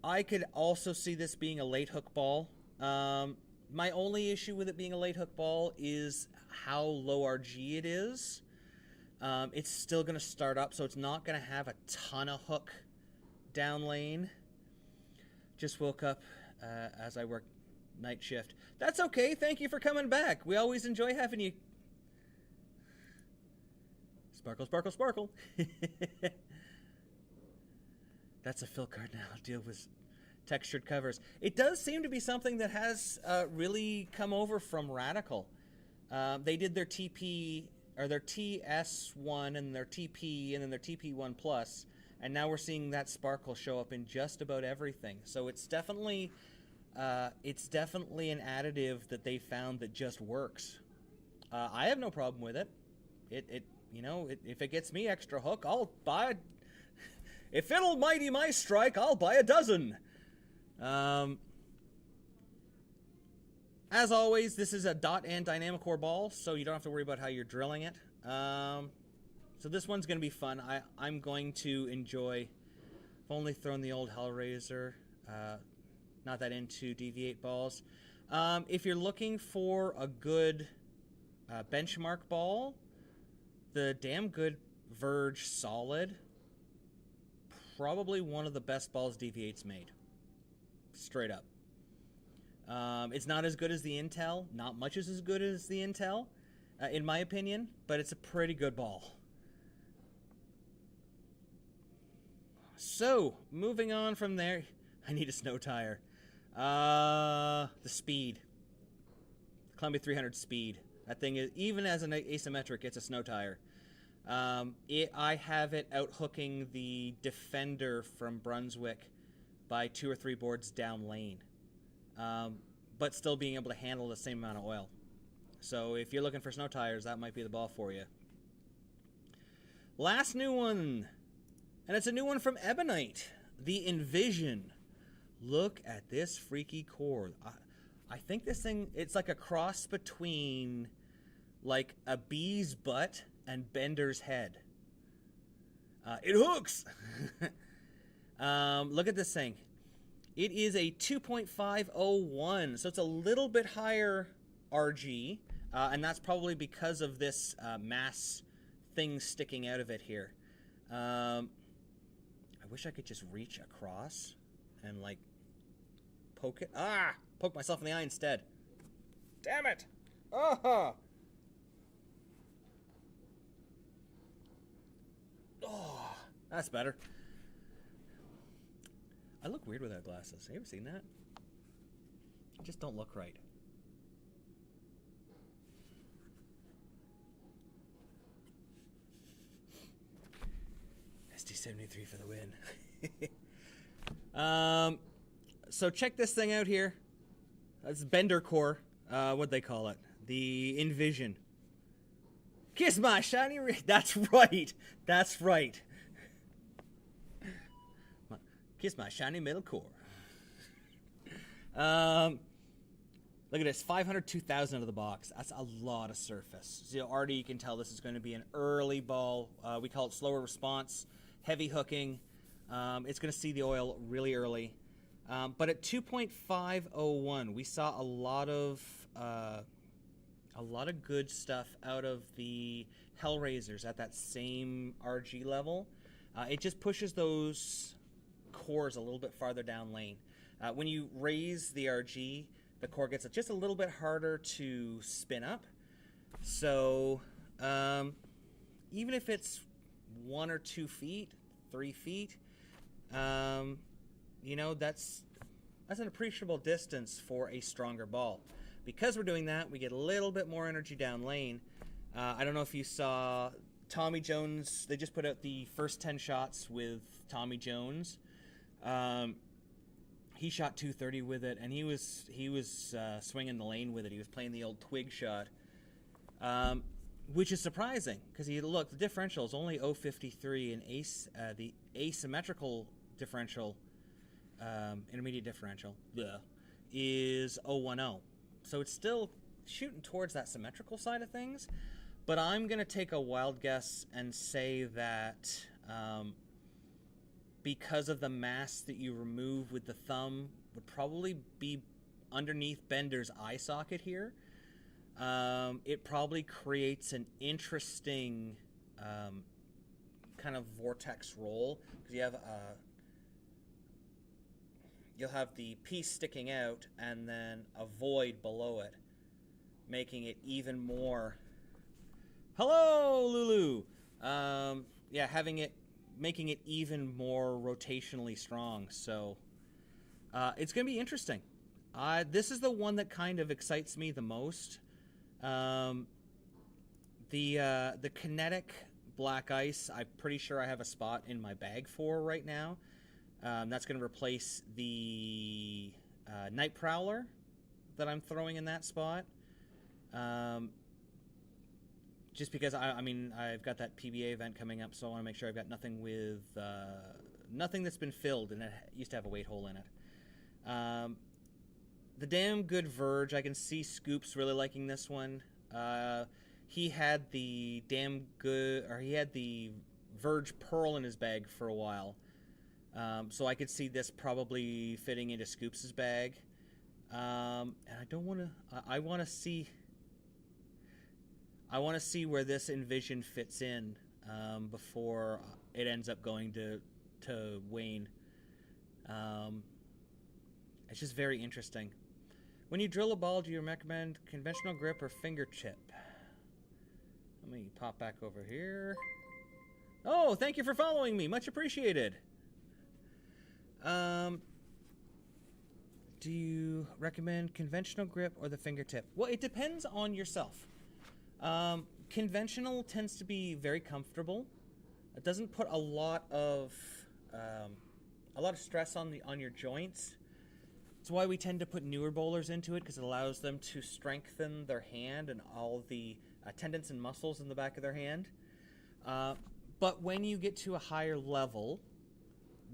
I could also see this being a late hook ball. My only issue with it being a late hook ball is how low RG it is. It's still going to start up, so it's not going to have a ton of hook down lane. Just woke up as I work night shift. That's okay. Thank you for coming back. We always enjoy having you. Sparkle, sparkle, sparkle. That's a fill card now. Deal with textured covers. It does seem to be something that has really come over from Radical. They did their TP, or their TS1 and their TP, and then their TP1 Plus, and now we're seeing that sparkle show up in just about everything. So it's definitely an additive that they found that just works. I have no problem with it. If it gets me extra hook, I'll buy. If it'll mighty my strike, I'll buy a dozen. As always, this is a dot and dynamic core ball, so you don't have to worry about how you're drilling it. So this one's going to be fun. I'm going to enjoy. I've only thrown the old Hellraiser. Not that into Deviate balls. If you're looking for a good benchmark ball, the Damn Good Verge Solid, probably one of the best balls Deviate's made. Straight up. It's not as good as the Intel. Not much is as good as the Intel, in my opinion, but it's a pretty good ball. So, moving on from there, I need a snow tire. The speed. Columbia 300 speed. That thing is, even as an asymmetric, it's a snow tire. I have it out hooking the Defender from Brunswick by 2 or 3 boards down lane, but still being able to handle the same amount of oil. So if you're looking for snow tires, that might be the ball for you. Last new one, and it's a new one from Ebonite. the Envision. Look at this freaky core. I think this thing, it's like a cross between like a bee's butt and Bender's head. It hooks! Look at this thing. It is a 2.501, so it's a little bit higher RG, and that's probably because of this mass thing sticking out of it here. I wish I could just reach across and, like, poke it. Poke myself in the eye instead. Damn it! Oh, that's better. I look weird without glasses. Have you ever seen that? I just don't look right. SD73 for the win. So check this thing out here. That's Bender Core. What'd they call it? The Envision. Kiss my shiny That's right. That's right. Kiss my shiny metal core. Look at this, 502,000 out of the box. That's a lot of surface. So already you can tell this is going to be an early ball. We call it slower response, heavy hooking. It's going to see the oil really early. But at 2.501, we saw a lot of good stuff out of the Hellraisers at that same RG level. It just pushes those cores a little bit farther down lane. When you raise the RG, the core gets just a little bit harder to spin up. So even if it's 1 or 2 feet, 3 feet, you know, that's an appreciable distance for a stronger ball. Because we're doing that, we get a little bit more energy down lane. I don't know if you saw Tommy Jones. They just put out the first 10 shots with Tommy Jones. He shot 230 with it, and he was swinging the lane with it. He was playing the old twig shot, which is surprising because the differential is only 0.53, and the asymmetrical differential, intermediate differential, is 0.10. So it's still shooting towards that symmetrical side of things. But I'm gonna take a wild guess and say that because of the mass that you remove with the thumb would probably be underneath Bender's eye socket here. It probably creates an interesting kind of vortex roll because you'll have the piece sticking out and then a void below it, making it even more. Hello, Lulu. Making it even more rotationally strong. So it's going to be interesting. This is the one that kind of excites me the most. The kinetic black ice, I'm pretty sure I have a spot in my bag for right now. That's going to replace the Night Prowler that I'm throwing in that spot. Just because I've got that PBA event coming up, so I want to make sure I've got nothing with nothing that's been filled, and it used to have a weight hole in it. The damn good Verge. I can see Scoops really liking this one. He had the Verge Pearl in his bag for a while, so I could see this probably fitting into Scoops's bag. And I don't want to. I want to see. I want to see where this Envision fits in before it ends up going to Wayne. It's just very interesting. When you drill a ball, do you recommend conventional grip or fingertip? Let me pop back over here. Oh, thank you for following me. Much appreciated. Do you recommend conventional grip or the fingertip? Well, it depends on yourself. Conventional tends to be very comfortable. It doesn't put a lot of stress on your joints. It's why we tend to put newer bowlers into it, because it allows them to strengthen their hand and all the tendons and muscles in the back of their hand. But when you get to a higher level,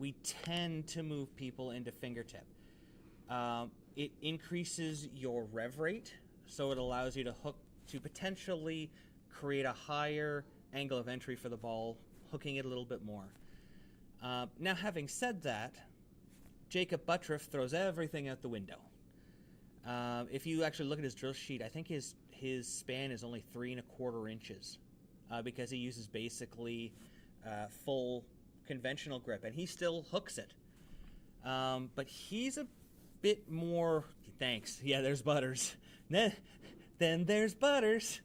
we tend to move people into fingertip. It increases your rev rate, so it allows you to hook to potentially create a higher angle of entry for the ball, hooking it a little bit more. Now, having said that, Jacob Buttriff throws everything out the window. If you actually look at his drill sheet, I think his span is only 3 1/4 inches because he uses basically full conventional grip, and he still hooks it. But he's a bit more... Thanks. Yeah, there's Butters. Then there's Butters.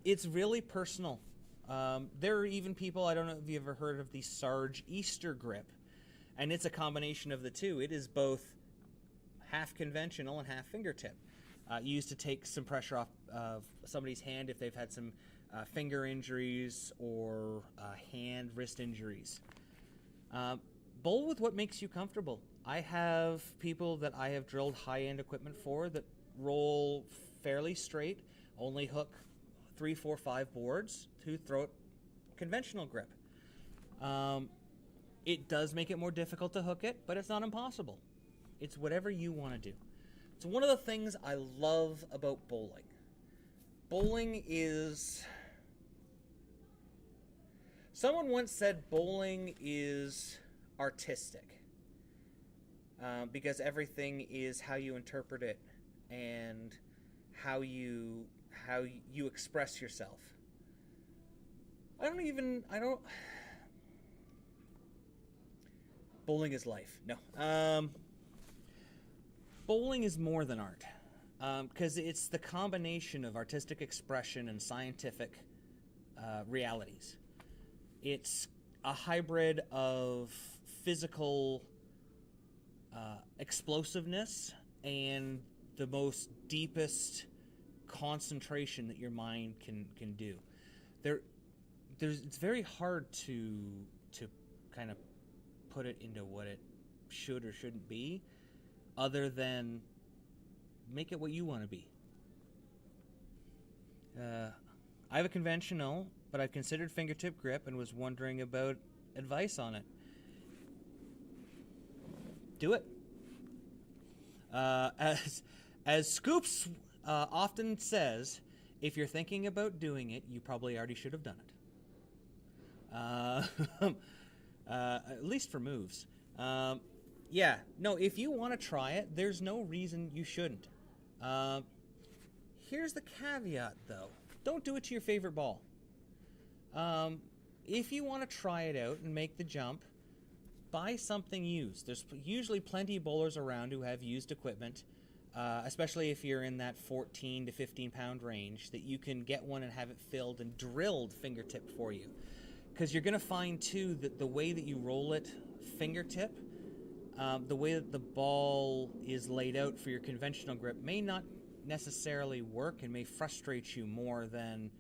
It's really personal. There are even people, I don't know if you've ever heard of the Sarge Easter grip, and it's a combination of the two. It is both half conventional and half fingertip, used to take some pressure off of somebody's hand if they've had some finger injuries or hand, wrist injuries. Bowl with what makes you comfortable. I have people that I have drilled high-end equipment for that roll fairly straight, only hook 3, 4, 5 boards to throw it conventional grip. It does make it more difficult to hook it, but it's not impossible. It's whatever you want to do. It's one of the things I love about bowling. Bowling is... Someone once said bowling is artistic because everything is how you interpret it and how you express yourself. Bowling is life. No. Bowling is more than art because it's the combination of artistic expression and scientific realities. It's a hybrid of physical explosiveness and the most deepest concentration that your mind can do. It's very hard to kind of put it into what it should or shouldn't be, other than make it what you want to be. I have a conventional, but I've considered fingertip grip and was wondering about advice on it. Do it. As Scoops often says, if you're thinking about doing it, you probably already should have done it. At least for moves. Yeah, no, if you want to try it, there's no reason you shouldn't. Here's the caveat, though. Don't do it to your favorite ball. If you want to try it out and make the jump, buy something used. There's usually plenty of bowlers around who have used equipment, especially if you're in that 14 to 15 pound range, that you can get one and have it filled and drilled fingertip for you. Because you're going to find, too, that the way that you roll it fingertip, the way that the ball is laid out for your conventional grip may not necessarily work and may frustrate you more than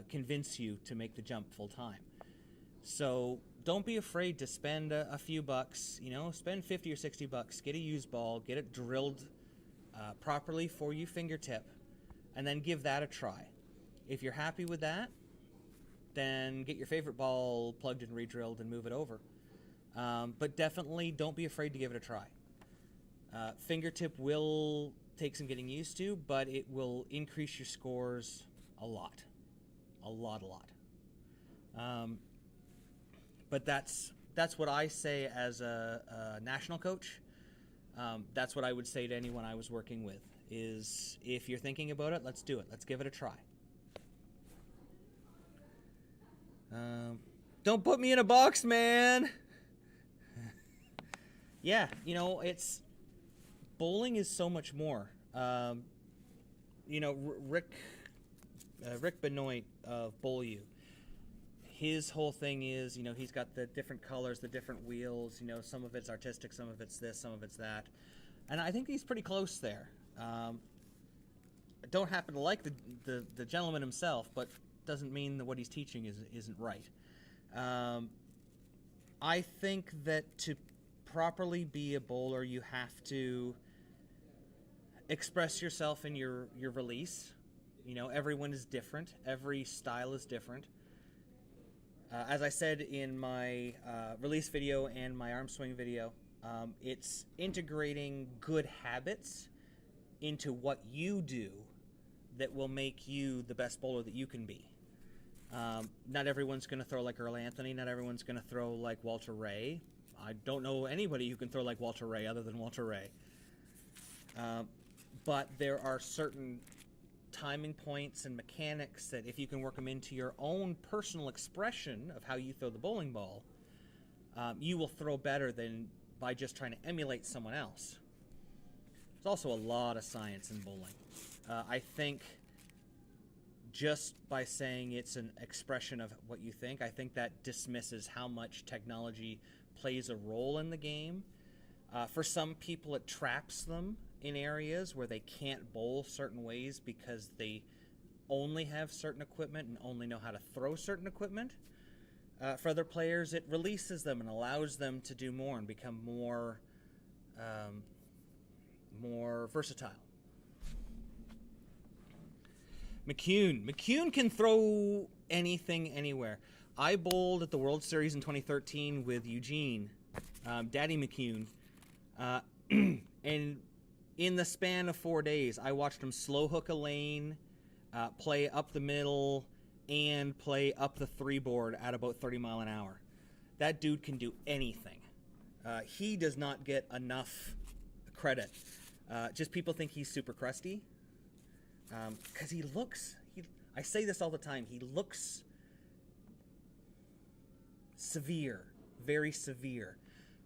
convince you to make the jump full time. So don't be afraid to spend a few bucks, spend 50 or 60 bucks, get a used ball, get it drilled properly for you fingertip, and then give that a try. If you're happy with that, then get your favorite ball plugged and re-drilled and move it over. But definitely don't be afraid to give it a try. Fingertip will take some getting used to, but it will increase your scores a lot. A lot. But that's what I say as a national coach. That's what I would say to anyone I was working with, is if you're thinking about it, let's do it. Let's give it a try. Don't put me in a box, man. Yeah, it's... Bowling is so much more. Rick Benoit of Bowl U, his whole thing is, he's got the different colors, the different wheels, some of it's artistic, some of it's this, some of it's that. And I think he's pretty close there. I don't happen to like the gentleman himself, but doesn't mean that what he's teaching isn't right. I think that to properly be a bowler, you have to express yourself in your release. Everyone is different. Every style is different. As I said in my release video and my arm swing video, it's integrating good habits into what you do that will make you the best bowler that you can be. Not everyone's going to throw like Earl Anthony. Not everyone's going to throw like Walter Ray. I don't know anybody who can throw like Walter Ray other than Walter Ray. But there are certain timing points and mechanics that if you can work them into your own personal expression of how you throw the bowling ball, you will throw better than by just trying to emulate someone else. There's also a lot of science in bowling. I think just by saying it's an expression of what you think, I think that dismisses how much technology plays a role in the game. For some people, it traps them in areas where they can't bowl certain ways because they only have certain equipment and only know how to throw certain equipment. For other players, it releases them and allows them to do more and become more versatile. McCune can throw anything anywhere. I bowled at the World Series in 2013 with Eugene, Daddy McCune, and in the span of 4 days, I watched him slow hook a lane, play up the middle, and play up the three board at about 30 mile an hour. That dude can do anything. He does not get enough credit. Just people think he's super crusty. Because he looks, I say this all the time, he looks severe, very severe.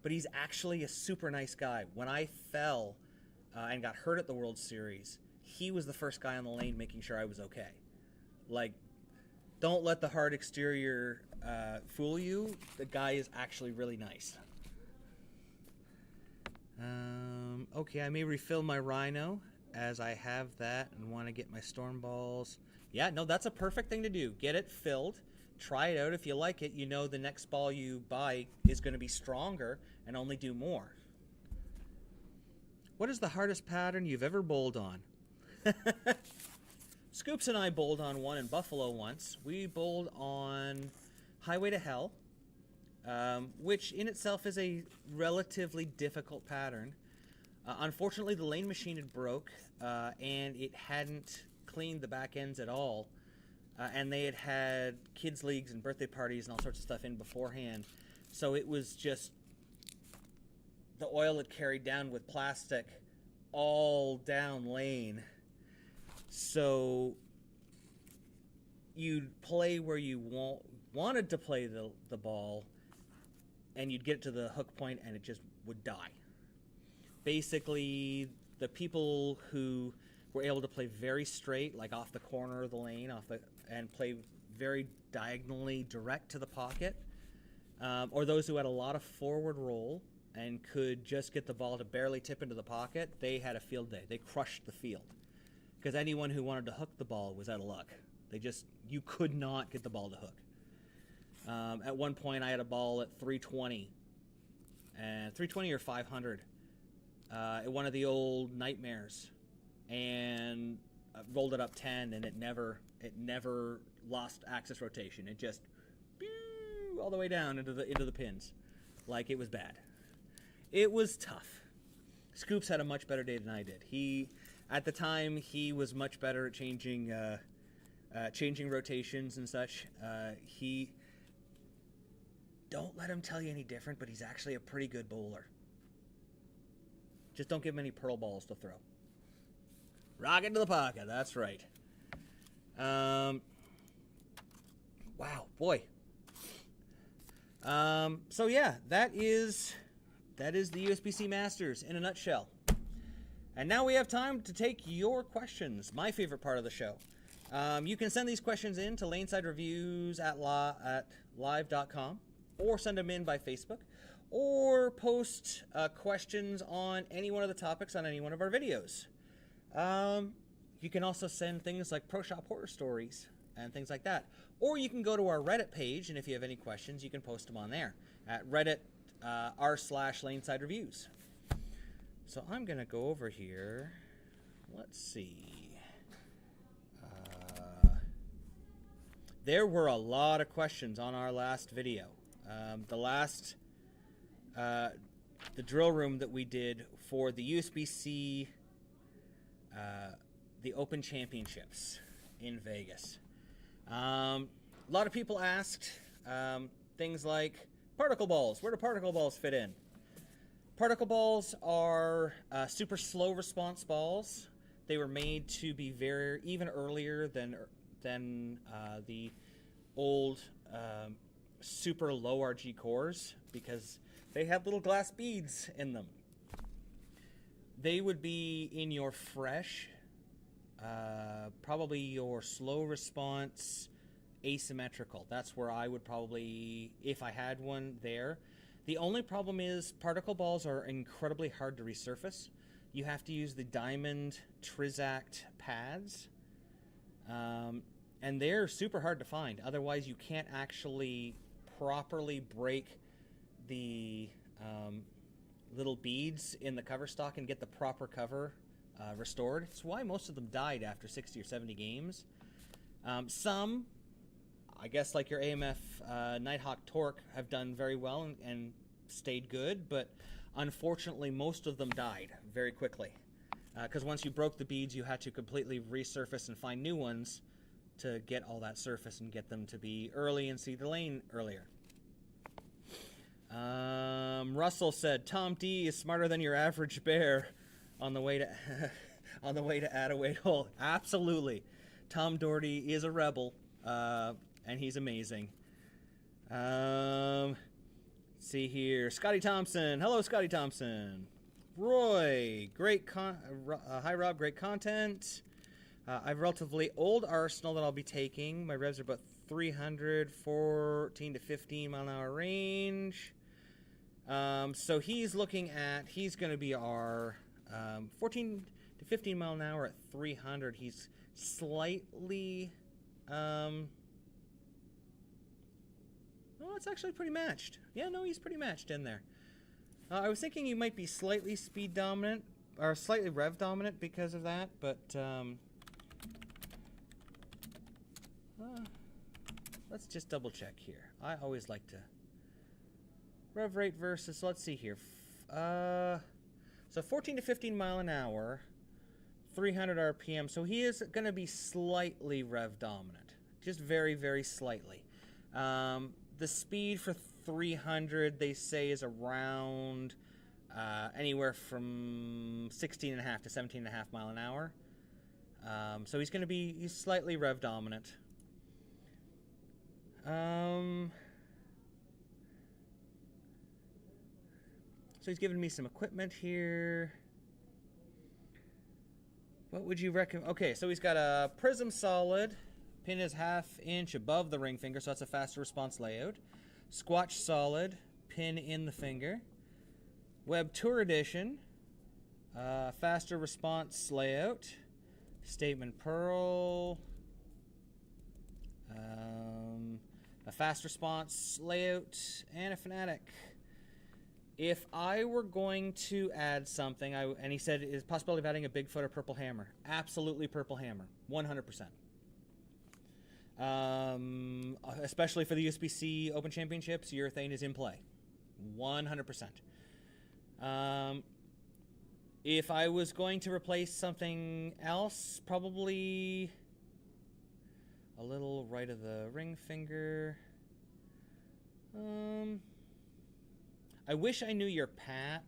But he's actually a super nice guy. When I fell and got hurt at the World Series, he was the first guy on the lane making sure I was okay. Like, don't let the hard exterior fool you. The guy is actually really nice. Okay, I may refill my Rhino as I have that and want to get my storm balls. Yeah, no, that's a perfect thing to do. Get it filled. Try it out. If you like it, you know the next ball you buy is going to be stronger and only do more. What is the hardest pattern you've ever bowled on? Scoops and I bowled on one in Buffalo once. We bowled on Highway to Hell, which in itself is a relatively difficult pattern. Unfortunately, the lane machine had broke, and it hadn't cleaned the back ends at all. And they had kids' leagues and birthday parties and all sorts of stuff in beforehand. So it was just the oil had carried down with plastic all down lane. So you'd play where you wanted to play the ball, and you'd get it to the hook point, and it just would die. Basically, the people who were able to play very straight, like off the corner of the lane, and play very diagonally direct to the pocket, or those who had a lot of forward roll and could just get the ball to barely tip into the pocket, they had a field day. They crushed the field. Because anyone who wanted to hook the ball was out of luck. You could not get the ball to hook. At one point, I had a ball at 320, and 320 or 500, at one of the old Nightmares, and I rolled it up 10, and it never lost axis rotation. It just all the way down into the pins, like it was bad. It was tough. Scoops had a much better day than I did. At the time, he was much better at changing rotations and such. Don't let him tell you any different, but he's actually a pretty good bowler. Just don't give him any pearl balls to throw. Rock into the pocket, that's right. Wow, boy. So yeah, that is the USBC Masters in a nutshell. And now we have time to take your questions, my favorite part of the show. You can send these questions in to lanesidereviews@live.com, or send them in by Facebook, or post questions on any one of the topics on any one of our videos. You can also send things like Pro Shop horror stories and things like that. Or you can go to our Reddit page, and if you have any questions, you can post them on there at Reddit r/lanesidereviews. So I'm going to go over here. Let's see. there were a lot of questions on our last video. The drill room that we did for the USBC, the Open Championships in Vegas. A lot of people asked things like particle balls. Where do particle balls fit in? Particle balls are super slow response balls. They were made to be even earlier than the old super low RG cores, because they had little glass beads in them. They would be in your fresh, probably your slow response asymmetrical. That's where I would probably, if I had one there. The only problem is particle balls are incredibly hard to resurface. You have to use the diamond Trizact pads, and they're super hard to find. Otherwise, you can't actually properly break the little beads in the cover stock and get the proper cover restored. It's why most of them died after 60 or 70 games. Some, I guess like your AMF Nighthawk Torque, have done very well and stayed good, but unfortunately most of them died very quickly. Because once you broke the beads, you had to completely resurface and find new ones to get all that surface and get them to be early and see the lane earlier. Russell said, Tom D is smarter than your average bear on the way to on the way to add a weight hole. Absolutely. Tom Doherty is a rebel, and he's amazing. See here. Scotty Thompson. Hello, Scotty Thompson. Roy. Hi, Rob. Great content. I have a relatively old Arsenal that I'll be taking. My revs are about 314 to 15 mile an hour range. So he's going to be our 14 to 15 mile an hour at 300. He's slightly, well, it's actually pretty matched. Yeah, no, he's pretty matched in there. I was thinking you might be slightly speed dominant, or slightly rev dominant because of that, but, let's just double check here. I always like to rev rate versus, let's see here. So 14 to 15 mile an hour, 300 RPM. So he is going to be slightly rev dominant, just very, very slightly. The speed for 300, they say, is around anywhere from 16.5 to 17.5 mile an hour. So he's slightly rev dominant. So he's giving me some equipment here. What would you recommend? Okay, so he's got a Prism Solid. Pin is 1/2 inch above the ring finger, so that's a faster response layout. Squatch Solid. Pin in the finger. Web Tour Edition. Faster response layout. Statement Pearl. A fast response layout. And a Fanatic. If I were going to add something, and he said, is possibility of adding a Bigfoot or Purple Hammer. Absolutely Purple Hammer. 100%. Especially for the USBC Open Championships, urethane is in play. 100%. If I was going to replace something else, probably a little right of the ring finger. I wish I knew your PAP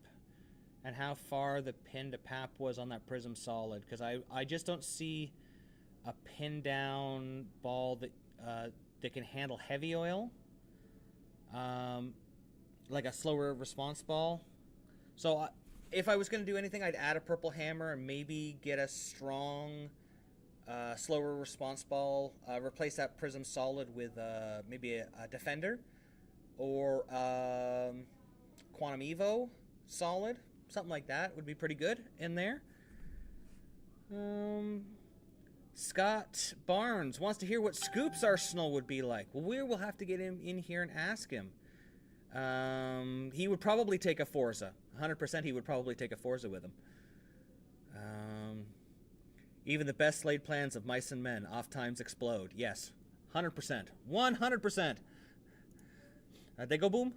and how far the pin to PAP was on that Prism Solid, because I just don't see a pin down ball that can handle heavy oil, like a slower response ball. So if I was going to do anything, I'd add a Purple Hammer and maybe get a strong, slower response ball. Replace that Prism Solid with maybe a Defender or Quantum Evo Solid. Something like that would be pretty good in there. Scott Barnes wants to hear what Scoop's Arsenal would be like. Well, we will have to get him in here and ask him. He would probably take a Forza. 100% he would probably take a Forza with him. Even the best laid plans of mice and men oft times explode. Yes, 100%. 100%. They go boom?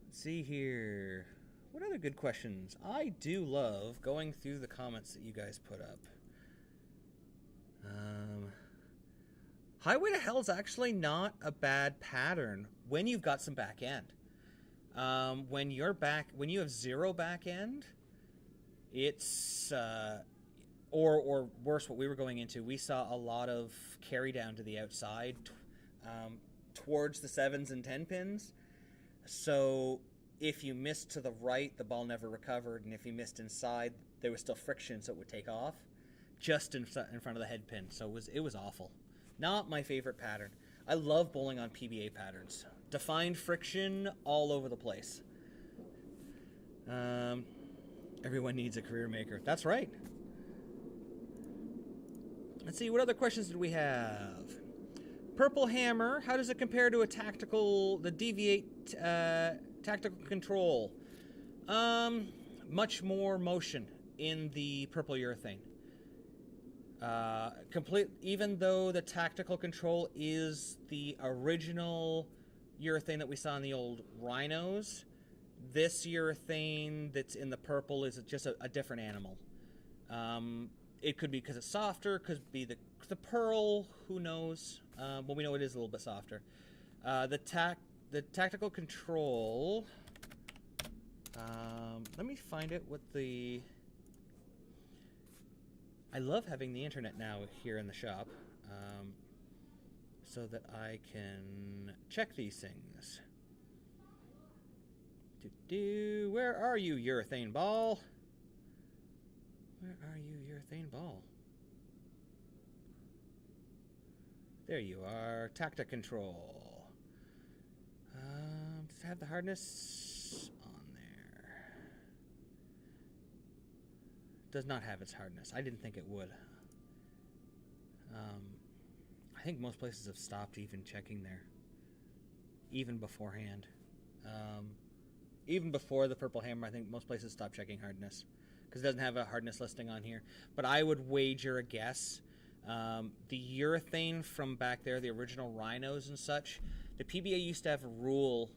Let's see here. What other good questions? I do love going through the comments that you guys put up. Highway to Hell is actually not a bad pattern when you've got some back end. When you have zero back end, it's or worse, what we were going into, we saw a lot of carry down to the outside, towards the 7s and 10 pins. So if you missed to the right, the ball never recovered, and if you missed inside, there was still friction, so it would take off just in front of the head pin. So it was awful. Not my favorite pattern. I love bowling on PBA patterns. Defined friction all over the place. Everyone needs a career maker. That's right. Let's see, what other questions did we have? Purple Hammer, how does it compare to a tactical control? Much more motion in the purple urethane. Even though the tactical control is the original urethane that we saw in the old Rhinos, this urethane that's in the purple is just a different animal. It could be because it's softer, could be the pearl, who knows. Well, we know it is a little bit softer. The tactical control, let me find it what the... I love having the internet now here in the shop, so that I can check these things. Where are you, urethane ball? Where are you, urethane ball? There you are, tactic control. Does it have the hardness on there? Does not have its hardness. I didn't think it would. I think most places have stopped even checking there, even beforehand. Even before the Purple Hammer, I think most places stopped checking hardness because it doesn't have a hardness listing on here. But I would wager a guess. The urethane from back there, the original Rhinos and such, the PBA used to have a rule.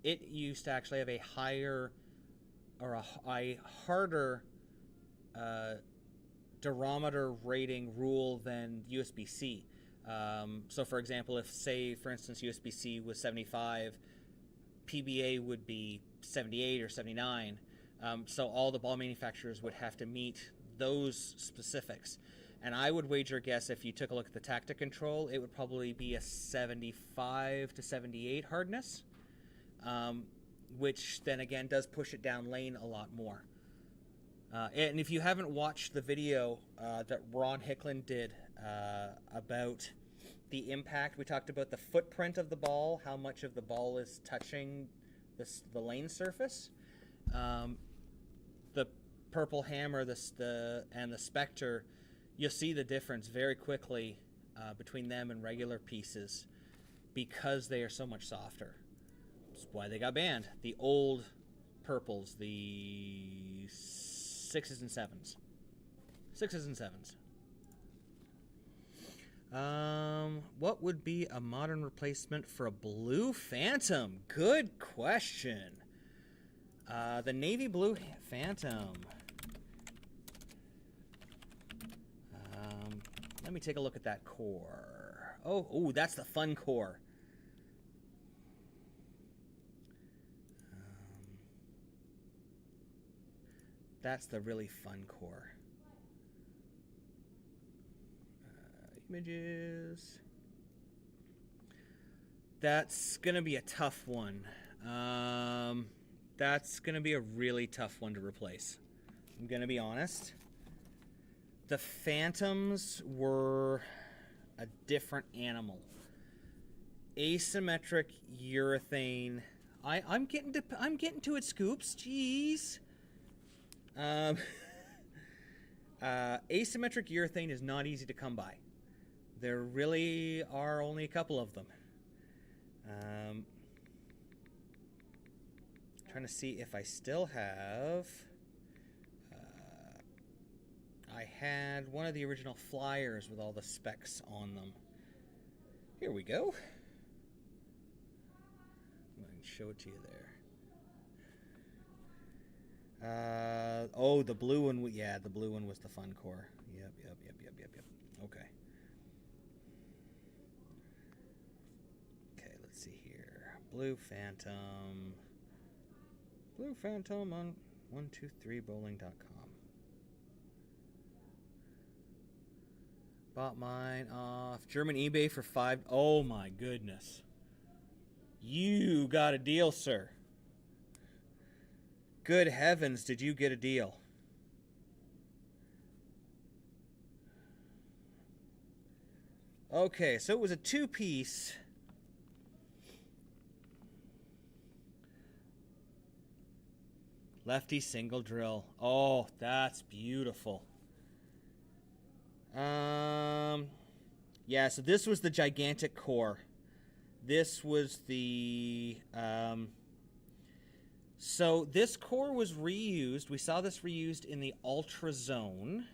It used to actually have a higher or a harder durometer rating rule than USBC. So, for example, if, say, for instance, USBC was 75, PBA would be 78 or 79. So all the ball manufacturers would have to meet those specifics. And I would wager a guess if you took a look at the tactic control, it would probably be a 75 to 78 hardness, which then again does push it down lane a lot more. And if you haven't watched the video that Ron Hicklin did about the impact, we talked about the footprint of the ball, how much of the ball is touching the lane surface. The Purple Hammer and the Spectre, you'll see the difference very quickly between them and regular pieces because they are so much softer. That's why they got banned. The old purples, the 6s and 7s. 6s and 7s. What would be a modern replacement for a blue Phantom? Good question. The navy blue Phantom. Let me take a look at that core. Oh, that's the fun core. That's the really fun core. Images. That's gonna be a tough one. That's gonna be a really tough one to replace. I'm gonna be honest. The Phantoms were a different animal. Asymmetric urethane. I'm getting to it, Scoops. Jeez. Asymmetric urethane is not easy to come by. There really are only a couple of them. Trying to see if I still have... I had one of the original flyers with all the specs on them. Here we go. I can show it to you there. Oh, the blue one. Yeah, the blue one was the fun core. Yep. Okay. Okay, let's see here. Blue Phantom on 123bowling.com. Bought mine off German eBay for $5. Oh my goodness. You got a deal, sir. Good heavens, did you get a deal? Okay, so it was a two-piece. Lefty single drill. Oh, that's beautiful. Yeah, so this was the gigantic core. This was the, so this core was reused. We saw this reused in the Ultra Zone.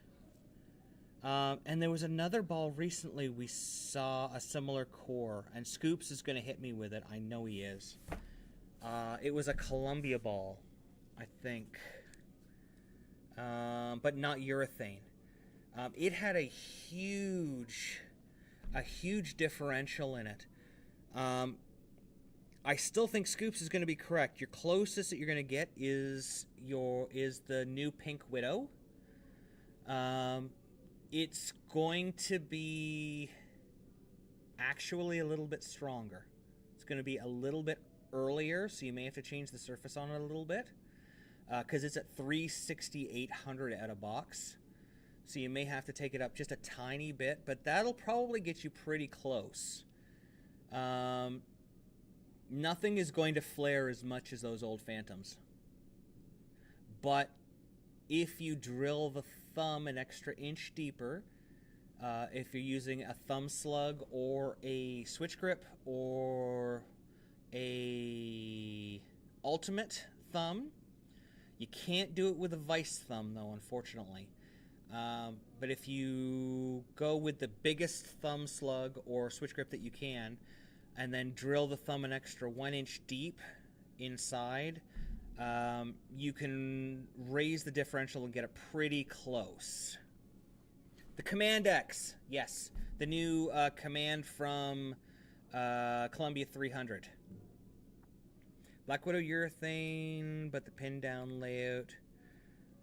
And there was another ball recently we saw a similar core, and Scoops is going to hit me with it. I know he is. It was a Columbia ball, I think, but not urethane. It had a huge differential in it. I still think Scoops is going to be correct. Your closest that you're going to get is the new Pink Widow. It's going to be actually a little bit stronger. It's going to be a little bit earlier, so you may have to change the surface on it a little bit, because it's at 360/800 at a box. So you may have to take it up just a tiny bit, but that'll probably get you pretty close. Nothing is going to flare as much as those old Phantoms. But if you drill the thumb an extra inch deeper, if you're using a thumb slug or a switch grip or a ultimate thumb, you can't do it with a vice thumb though, unfortunately. But if you go with the biggest thumb slug or switch grip that you can, and then drill the thumb an extra 1 inch deep inside, you can raise the differential and get it pretty close. The Command X, yes, the new Command from Columbia 300. Black Widow urethane, but the pin down layout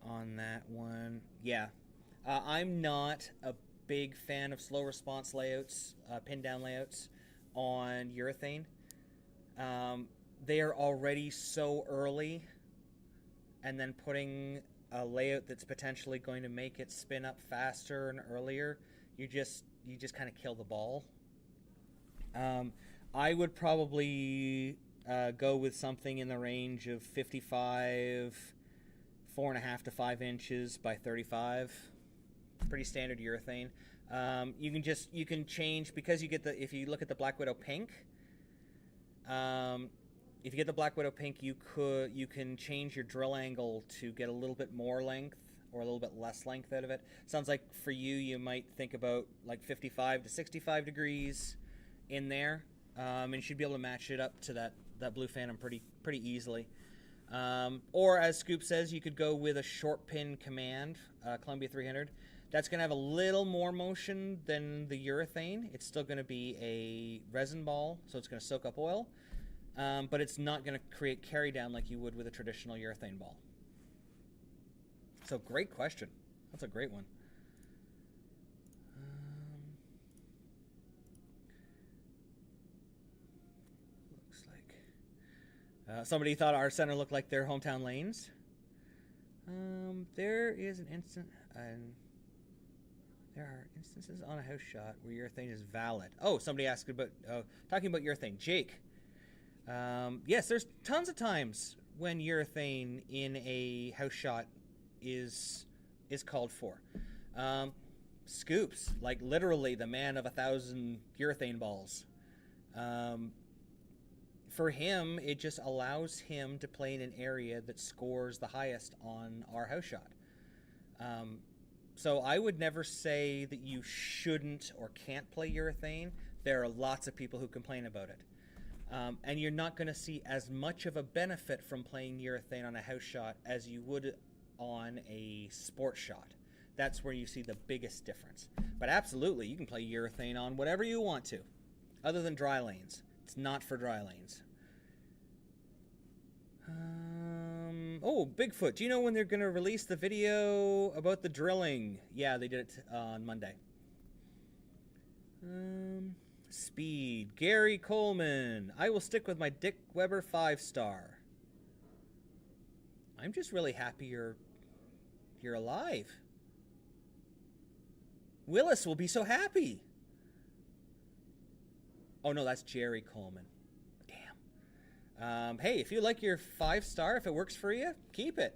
on that one, yeah. I'm not a big fan of slow response layouts, pin down layouts on urethane. They are already so early, and then putting a layout that's potentially going to make it spin up faster and earlier, you just kind of kill the ball. I would probably go with something in the range of 55, 4.5 to 5 inches by 35. Pretty standard urethane. You can change, because you get if you look at the Black Widow Pink, if you get the Black Widow Pink, you can change your drill angle to get a little bit more length or a little bit less length out of it. Sounds like for you might think about like 55 to 65 degrees in there, and you should be able to match it up to that Blue Phantom pretty easily. Or as Scoop says, you could go with a short pin Command, Columbia 300. That's going to have a little more motion than the urethane. It's still going to be a resin ball, so it's going to soak up oil, but it's not going to create carry down like you would with a traditional urethane ball. So great question. That's a great one. Looks like somebody thought our center looked like their hometown lanes. There is an instant... there are instances on a house shot where urethane is valid. Oh, somebody asked about talking about urethane. Jake. Yes, there's tons of times when urethane in a house shot is called for. Scoops, like literally the man of 1,000 urethane balls. For him, it just allows him to play in an area that scores the highest on our house shot. So I would never say that you shouldn't or can't play urethane. There are lots of people who complain about it. And you're not going to see as much of a benefit from playing urethane on a house shot as you would on a sports shot. That's where you see the biggest difference. But absolutely, you can play urethane on whatever you want to, other than dry lanes. It's not for dry lanes. Oh, Bigfoot, do you know when they're going to release the video about the drilling? Yeah, they did it on Monday. Speed. Gary Coleman. I will stick with my Dick Weber 5-star. I'm just really happy you're alive. Willis will be so happy. Oh, no, that's Jerry Coleman. Damn. Hey, if you like your 5-star, if it works for you, keep it.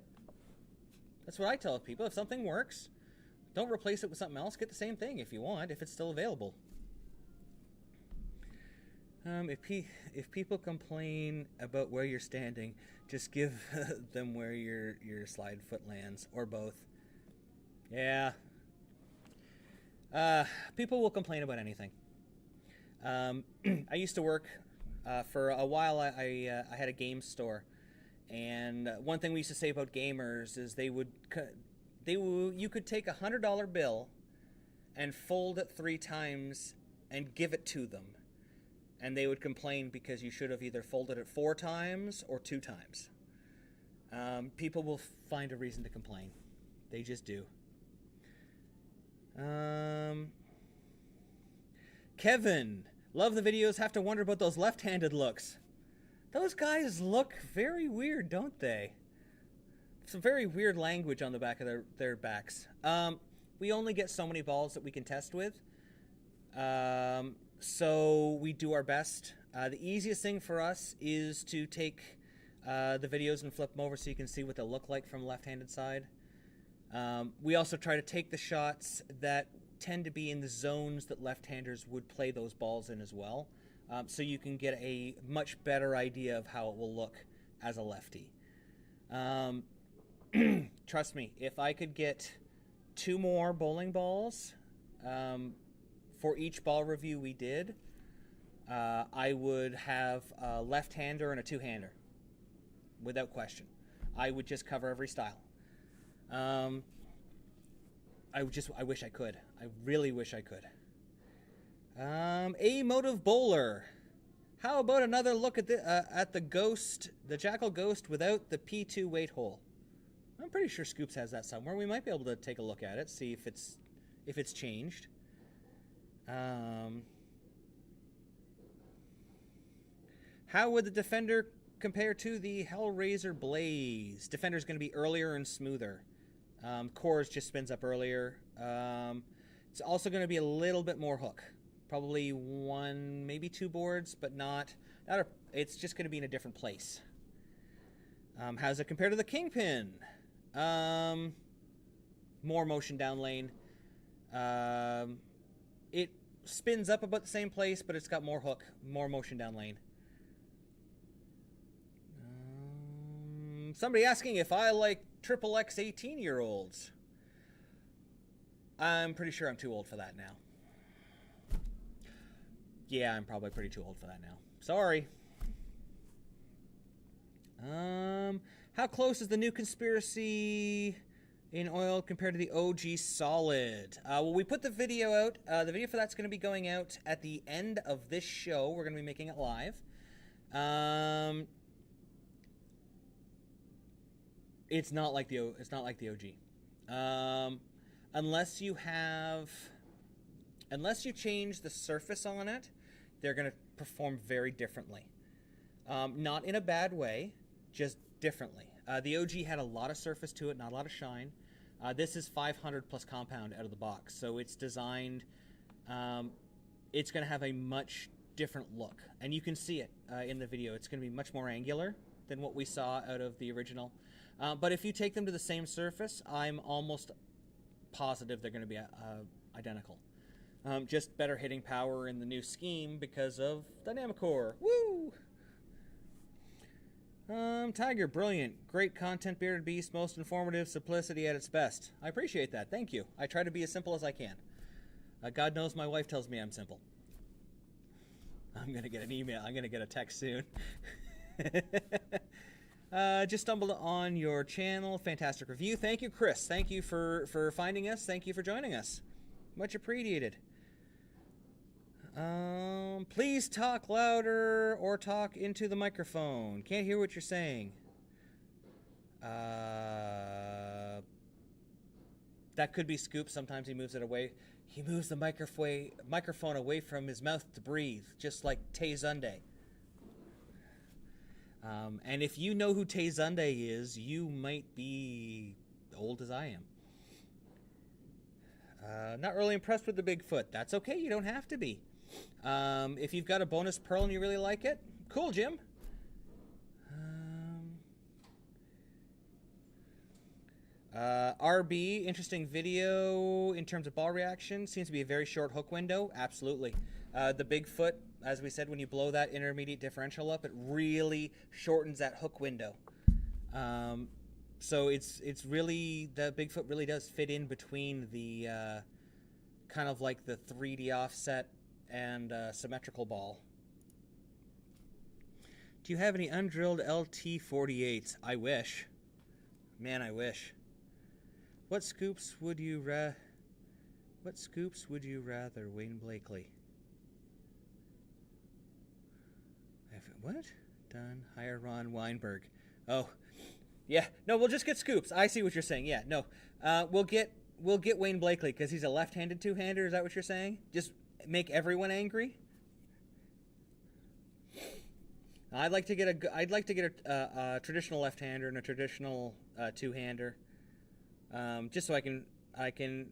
That's what I tell people. If something works, don't replace it with something else. Get the same thing if you want, if it's still available. If people complain about where you're standing, just give them where your slide foot lands, or both. Yeah. People will complain about anything. I used to work for a while. I had a game store, and one thing we used to say about gamers is you could take $100 bill and fold it 3 times and give it to them, and they would complain because you should have either folded it 4 times or 2 times. People will find a reason to complain. They just do. Kevin, love the videos. Have to wonder about those left-handed looks. Those guys look very weird, don't they? Some very weird language on the back of their backs. We only get so many balls that we can test with. So we do our best. The easiest thing for us is to take the videos and flip them over so you can see what they'll look like from the left-handed side. We also try to take the shots that tend to be in the zones that left-handers would play those balls in as well, so you can get a much better idea of how it will look as a lefty. Trust me, if I could get 2 more bowling balls for each ball review we did, I would have a left-hander and a 2-hander, without question. I would just cover every style. I wish I could. I really wish I could. A Motive Bowler. How about another look at the Ghost, the Jackal Ghost without the P2 weight hole? I'm pretty sure Scoops has that somewhere. We might be able to take a look at it, see if it's changed. How would the Defender compare to the Hellraiser Blaze? Defender's going to be earlier and smoother. Cores just spins up earlier. It's also going to be a little bit more hook. Probably 1, maybe 2 boards, but it's just going to be in a different place. How does it compare to the Kingpin? More motion down lane. It spins up about the same place, but it's got more hook, more motion down lane. Somebody asking if I like XXX 18-year-olds. I'm pretty sure I'm too old for that now. Yeah, I'm probably pretty too old for that now. Sorry. How close is the new Conspiracy in Oil compared to the OG Solid? Well, we put the video out. The video for that's going to be going out at the end of this show. We're going to be making it live. It's not like the OG. Unless you change the surface on it, they're going to perform very differently. Not in a bad way, just differently. The OG had a lot of surface to it, not a lot of shine. This is 500 plus compound out of the box, so it's designed. It's going to have a much different look, and you can see it in the video. It's going to be much more angular than what we saw out of the original. But if you take them to the same surface, I'm almost positive they're going to be identical. Just better hitting power in the new scheme because of Dynamic Core. Woo! Tiger, brilliant. Great content, Bearded Beast. Most informative, simplicity at its best. I appreciate that. Thank you. I try to be as simple as I can. God knows my wife tells me I'm simple. I'm going to get an email. I'm going to get a text soon. Just stumbled on your channel. Fantastic review. Thank you, Chris. Thank you for finding us. Thank you for joining us. Much appreciated. Please talk louder or talk into the microphone. Can't hear what you're saying. That could be Scoop. Sometimes he moves it away. He moves the microphone away from his mouth to breathe, just like Tay Zunde. And if you know who Tay Zunde is, you might be old as I am. Not really impressed with the Bigfoot. That's okay. You don't have to be. If you've got a bonus pearl and you really like it, cool, Jim. RB, interesting video in terms of ball reaction. Seems to be a very short hook window. Absolutely. The Bigfoot, as we said, when you blow that intermediate differential up, it really shortens that hook window. So it's really, the Bigfoot really does fit in between the kind of like the 3D offset and symmetrical ball. Do you have any undrilled LT48s? I wish. Man, I wish. What scoops would you rather, Wayne Blakely? What? Done. Hire Ron Weinberg. Oh, yeah. No, we'll just get scoops. I see what you're saying. Yeah, no. We'll get Wayne Blakely because he's a left-handed two-hander. Is that what you're saying? Just make everyone angry. I'd like to get a traditional left-hander and a traditional two-hander, just so I can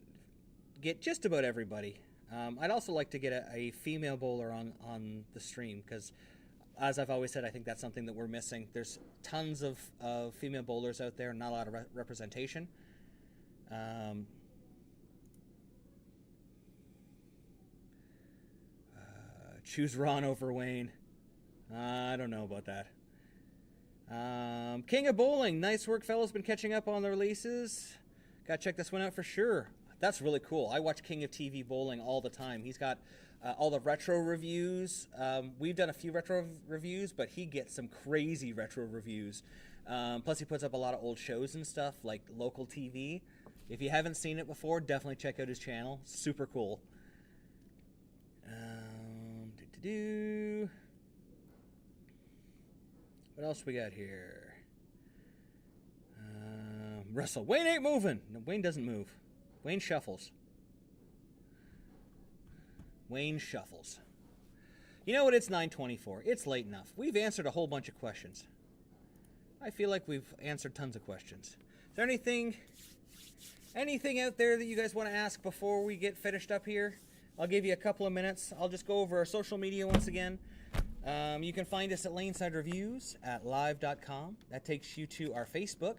get just about everybody. I'd also like to get a female bowler on the stream because, as I've always said, I think that's something that we're missing. There's tons of female bowlers out there, not a lot of representation. Choose Ron over Wayne. I don't know about that. King of Bowling. Nice work, fellas. Been catching up on the releases. Gotta check this one out for sure. That's really cool. I watch King of TV Bowling all the time. He's got all the retro reviews. We've done a few retro reviews, but he gets some crazy retro reviews. Plus, he puts up a lot of old shows and stuff, like local TV. If you haven't seen it before, definitely check out his channel. Super cool. What else we got here? Russell. Wayne ain't moving. No, Wayne doesn't move. Wayne shuffles. Wayne shuffles. You know what? It's 9:24. It's late enough. We've answered a whole bunch of questions. I feel like we've answered tons of questions. Is there anything out there that you guys want to ask before we get finished up here? I'll give you a couple of minutes. I'll just go over our social media once again. You can find us at Laneside Reviews at live.com. That takes you to our Facebook.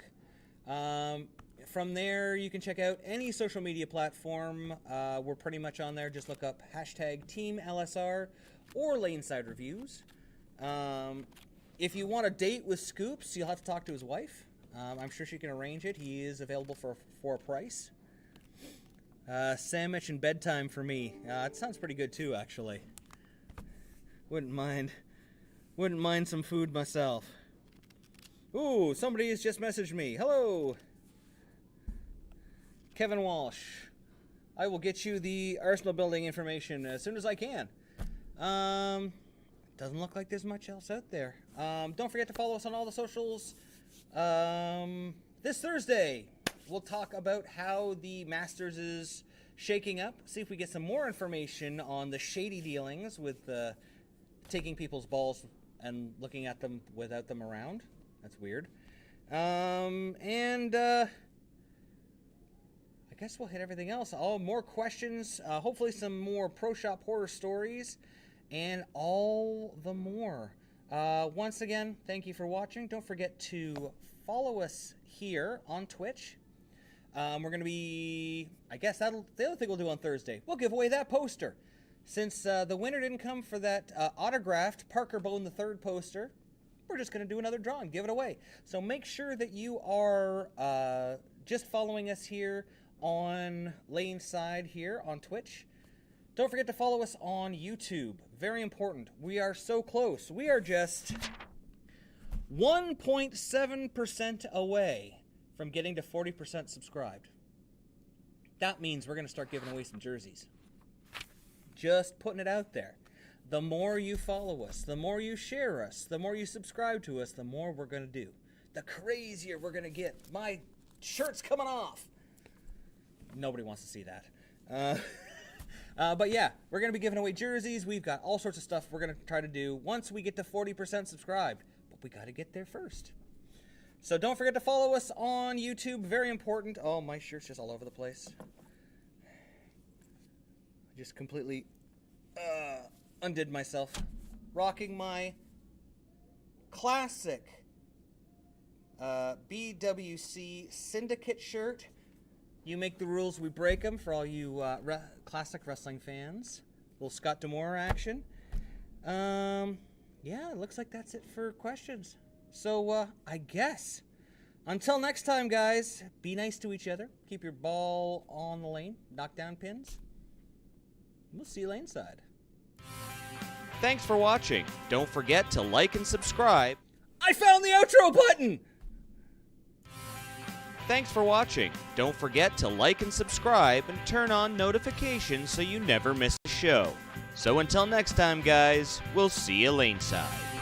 From there, you can check out any social media platform. We're pretty much on there. Just look up hashtag TEAMLSR or Laneside Reviews. If you want a date with Scoops, you'll have to talk to his wife. I'm sure she can arrange it. He is available for a price. Sandwich and bedtime for me. It sounds pretty good too, actually. Wouldn't mind some food myself. Ooh, somebody has just messaged me. Hello, Kevin Walsh. I will get you the Arsenal building information as soon as I can. Doesn't look like there's much else out there. Don't forget to follow us on all the socials. This Thursday, we'll talk about how the Masters is shaking up. See if we get some more information on the shady dealings with taking people's balls and looking at them without them around. That's weird. I guess we'll hit everything else. More questions. Hopefully some more Pro Shop horror stories. And all the more. Once again, thank you for watching. Don't forget to follow us here on Twitch. We're going to be, I guess the other thing we'll do on Thursday, we'll give away that poster. Since the winner didn't come for that autographed Parker Bone III poster, we're just going to do another draw and give it away. So make sure that you are just following us here on Laneside here on Twitch. Don't forget to follow us on YouTube. Very important. We are so close. We are just 1.7% away from getting to 40% subscribed. That means we're going to start giving away some jerseys. Just putting it out there. The more you follow us, the more you share us, the more you subscribe to us, the more we're going to do. The crazier we're going to get. My shirt's coming off. Nobody wants to see that. But yeah, we're going to be giving away jerseys. We've got all sorts of stuff we're going to try to do once we get to 40% subscribed. But we got to get there first. So don't forget to follow us on YouTube. Very important. Oh, my shirt's just all over the place. Just completely undid myself. Rocking my classic BWC Syndicate shirt. You make the rules, we break them, for all you classic wrestling fans. A little Scott D'Amore action. Yeah, it looks like that's it for questions. So, I guess. Until next time, guys, be nice to each other. Keep your ball on the lane. Knock down pins. We'll see you laneside. Thanks for watching. Don't forget to like and subscribe. I found the outro button! Thanks for watching. Don't forget to like and subscribe and turn on notifications so you never miss a show. So until next time, guys, we'll see you laneside.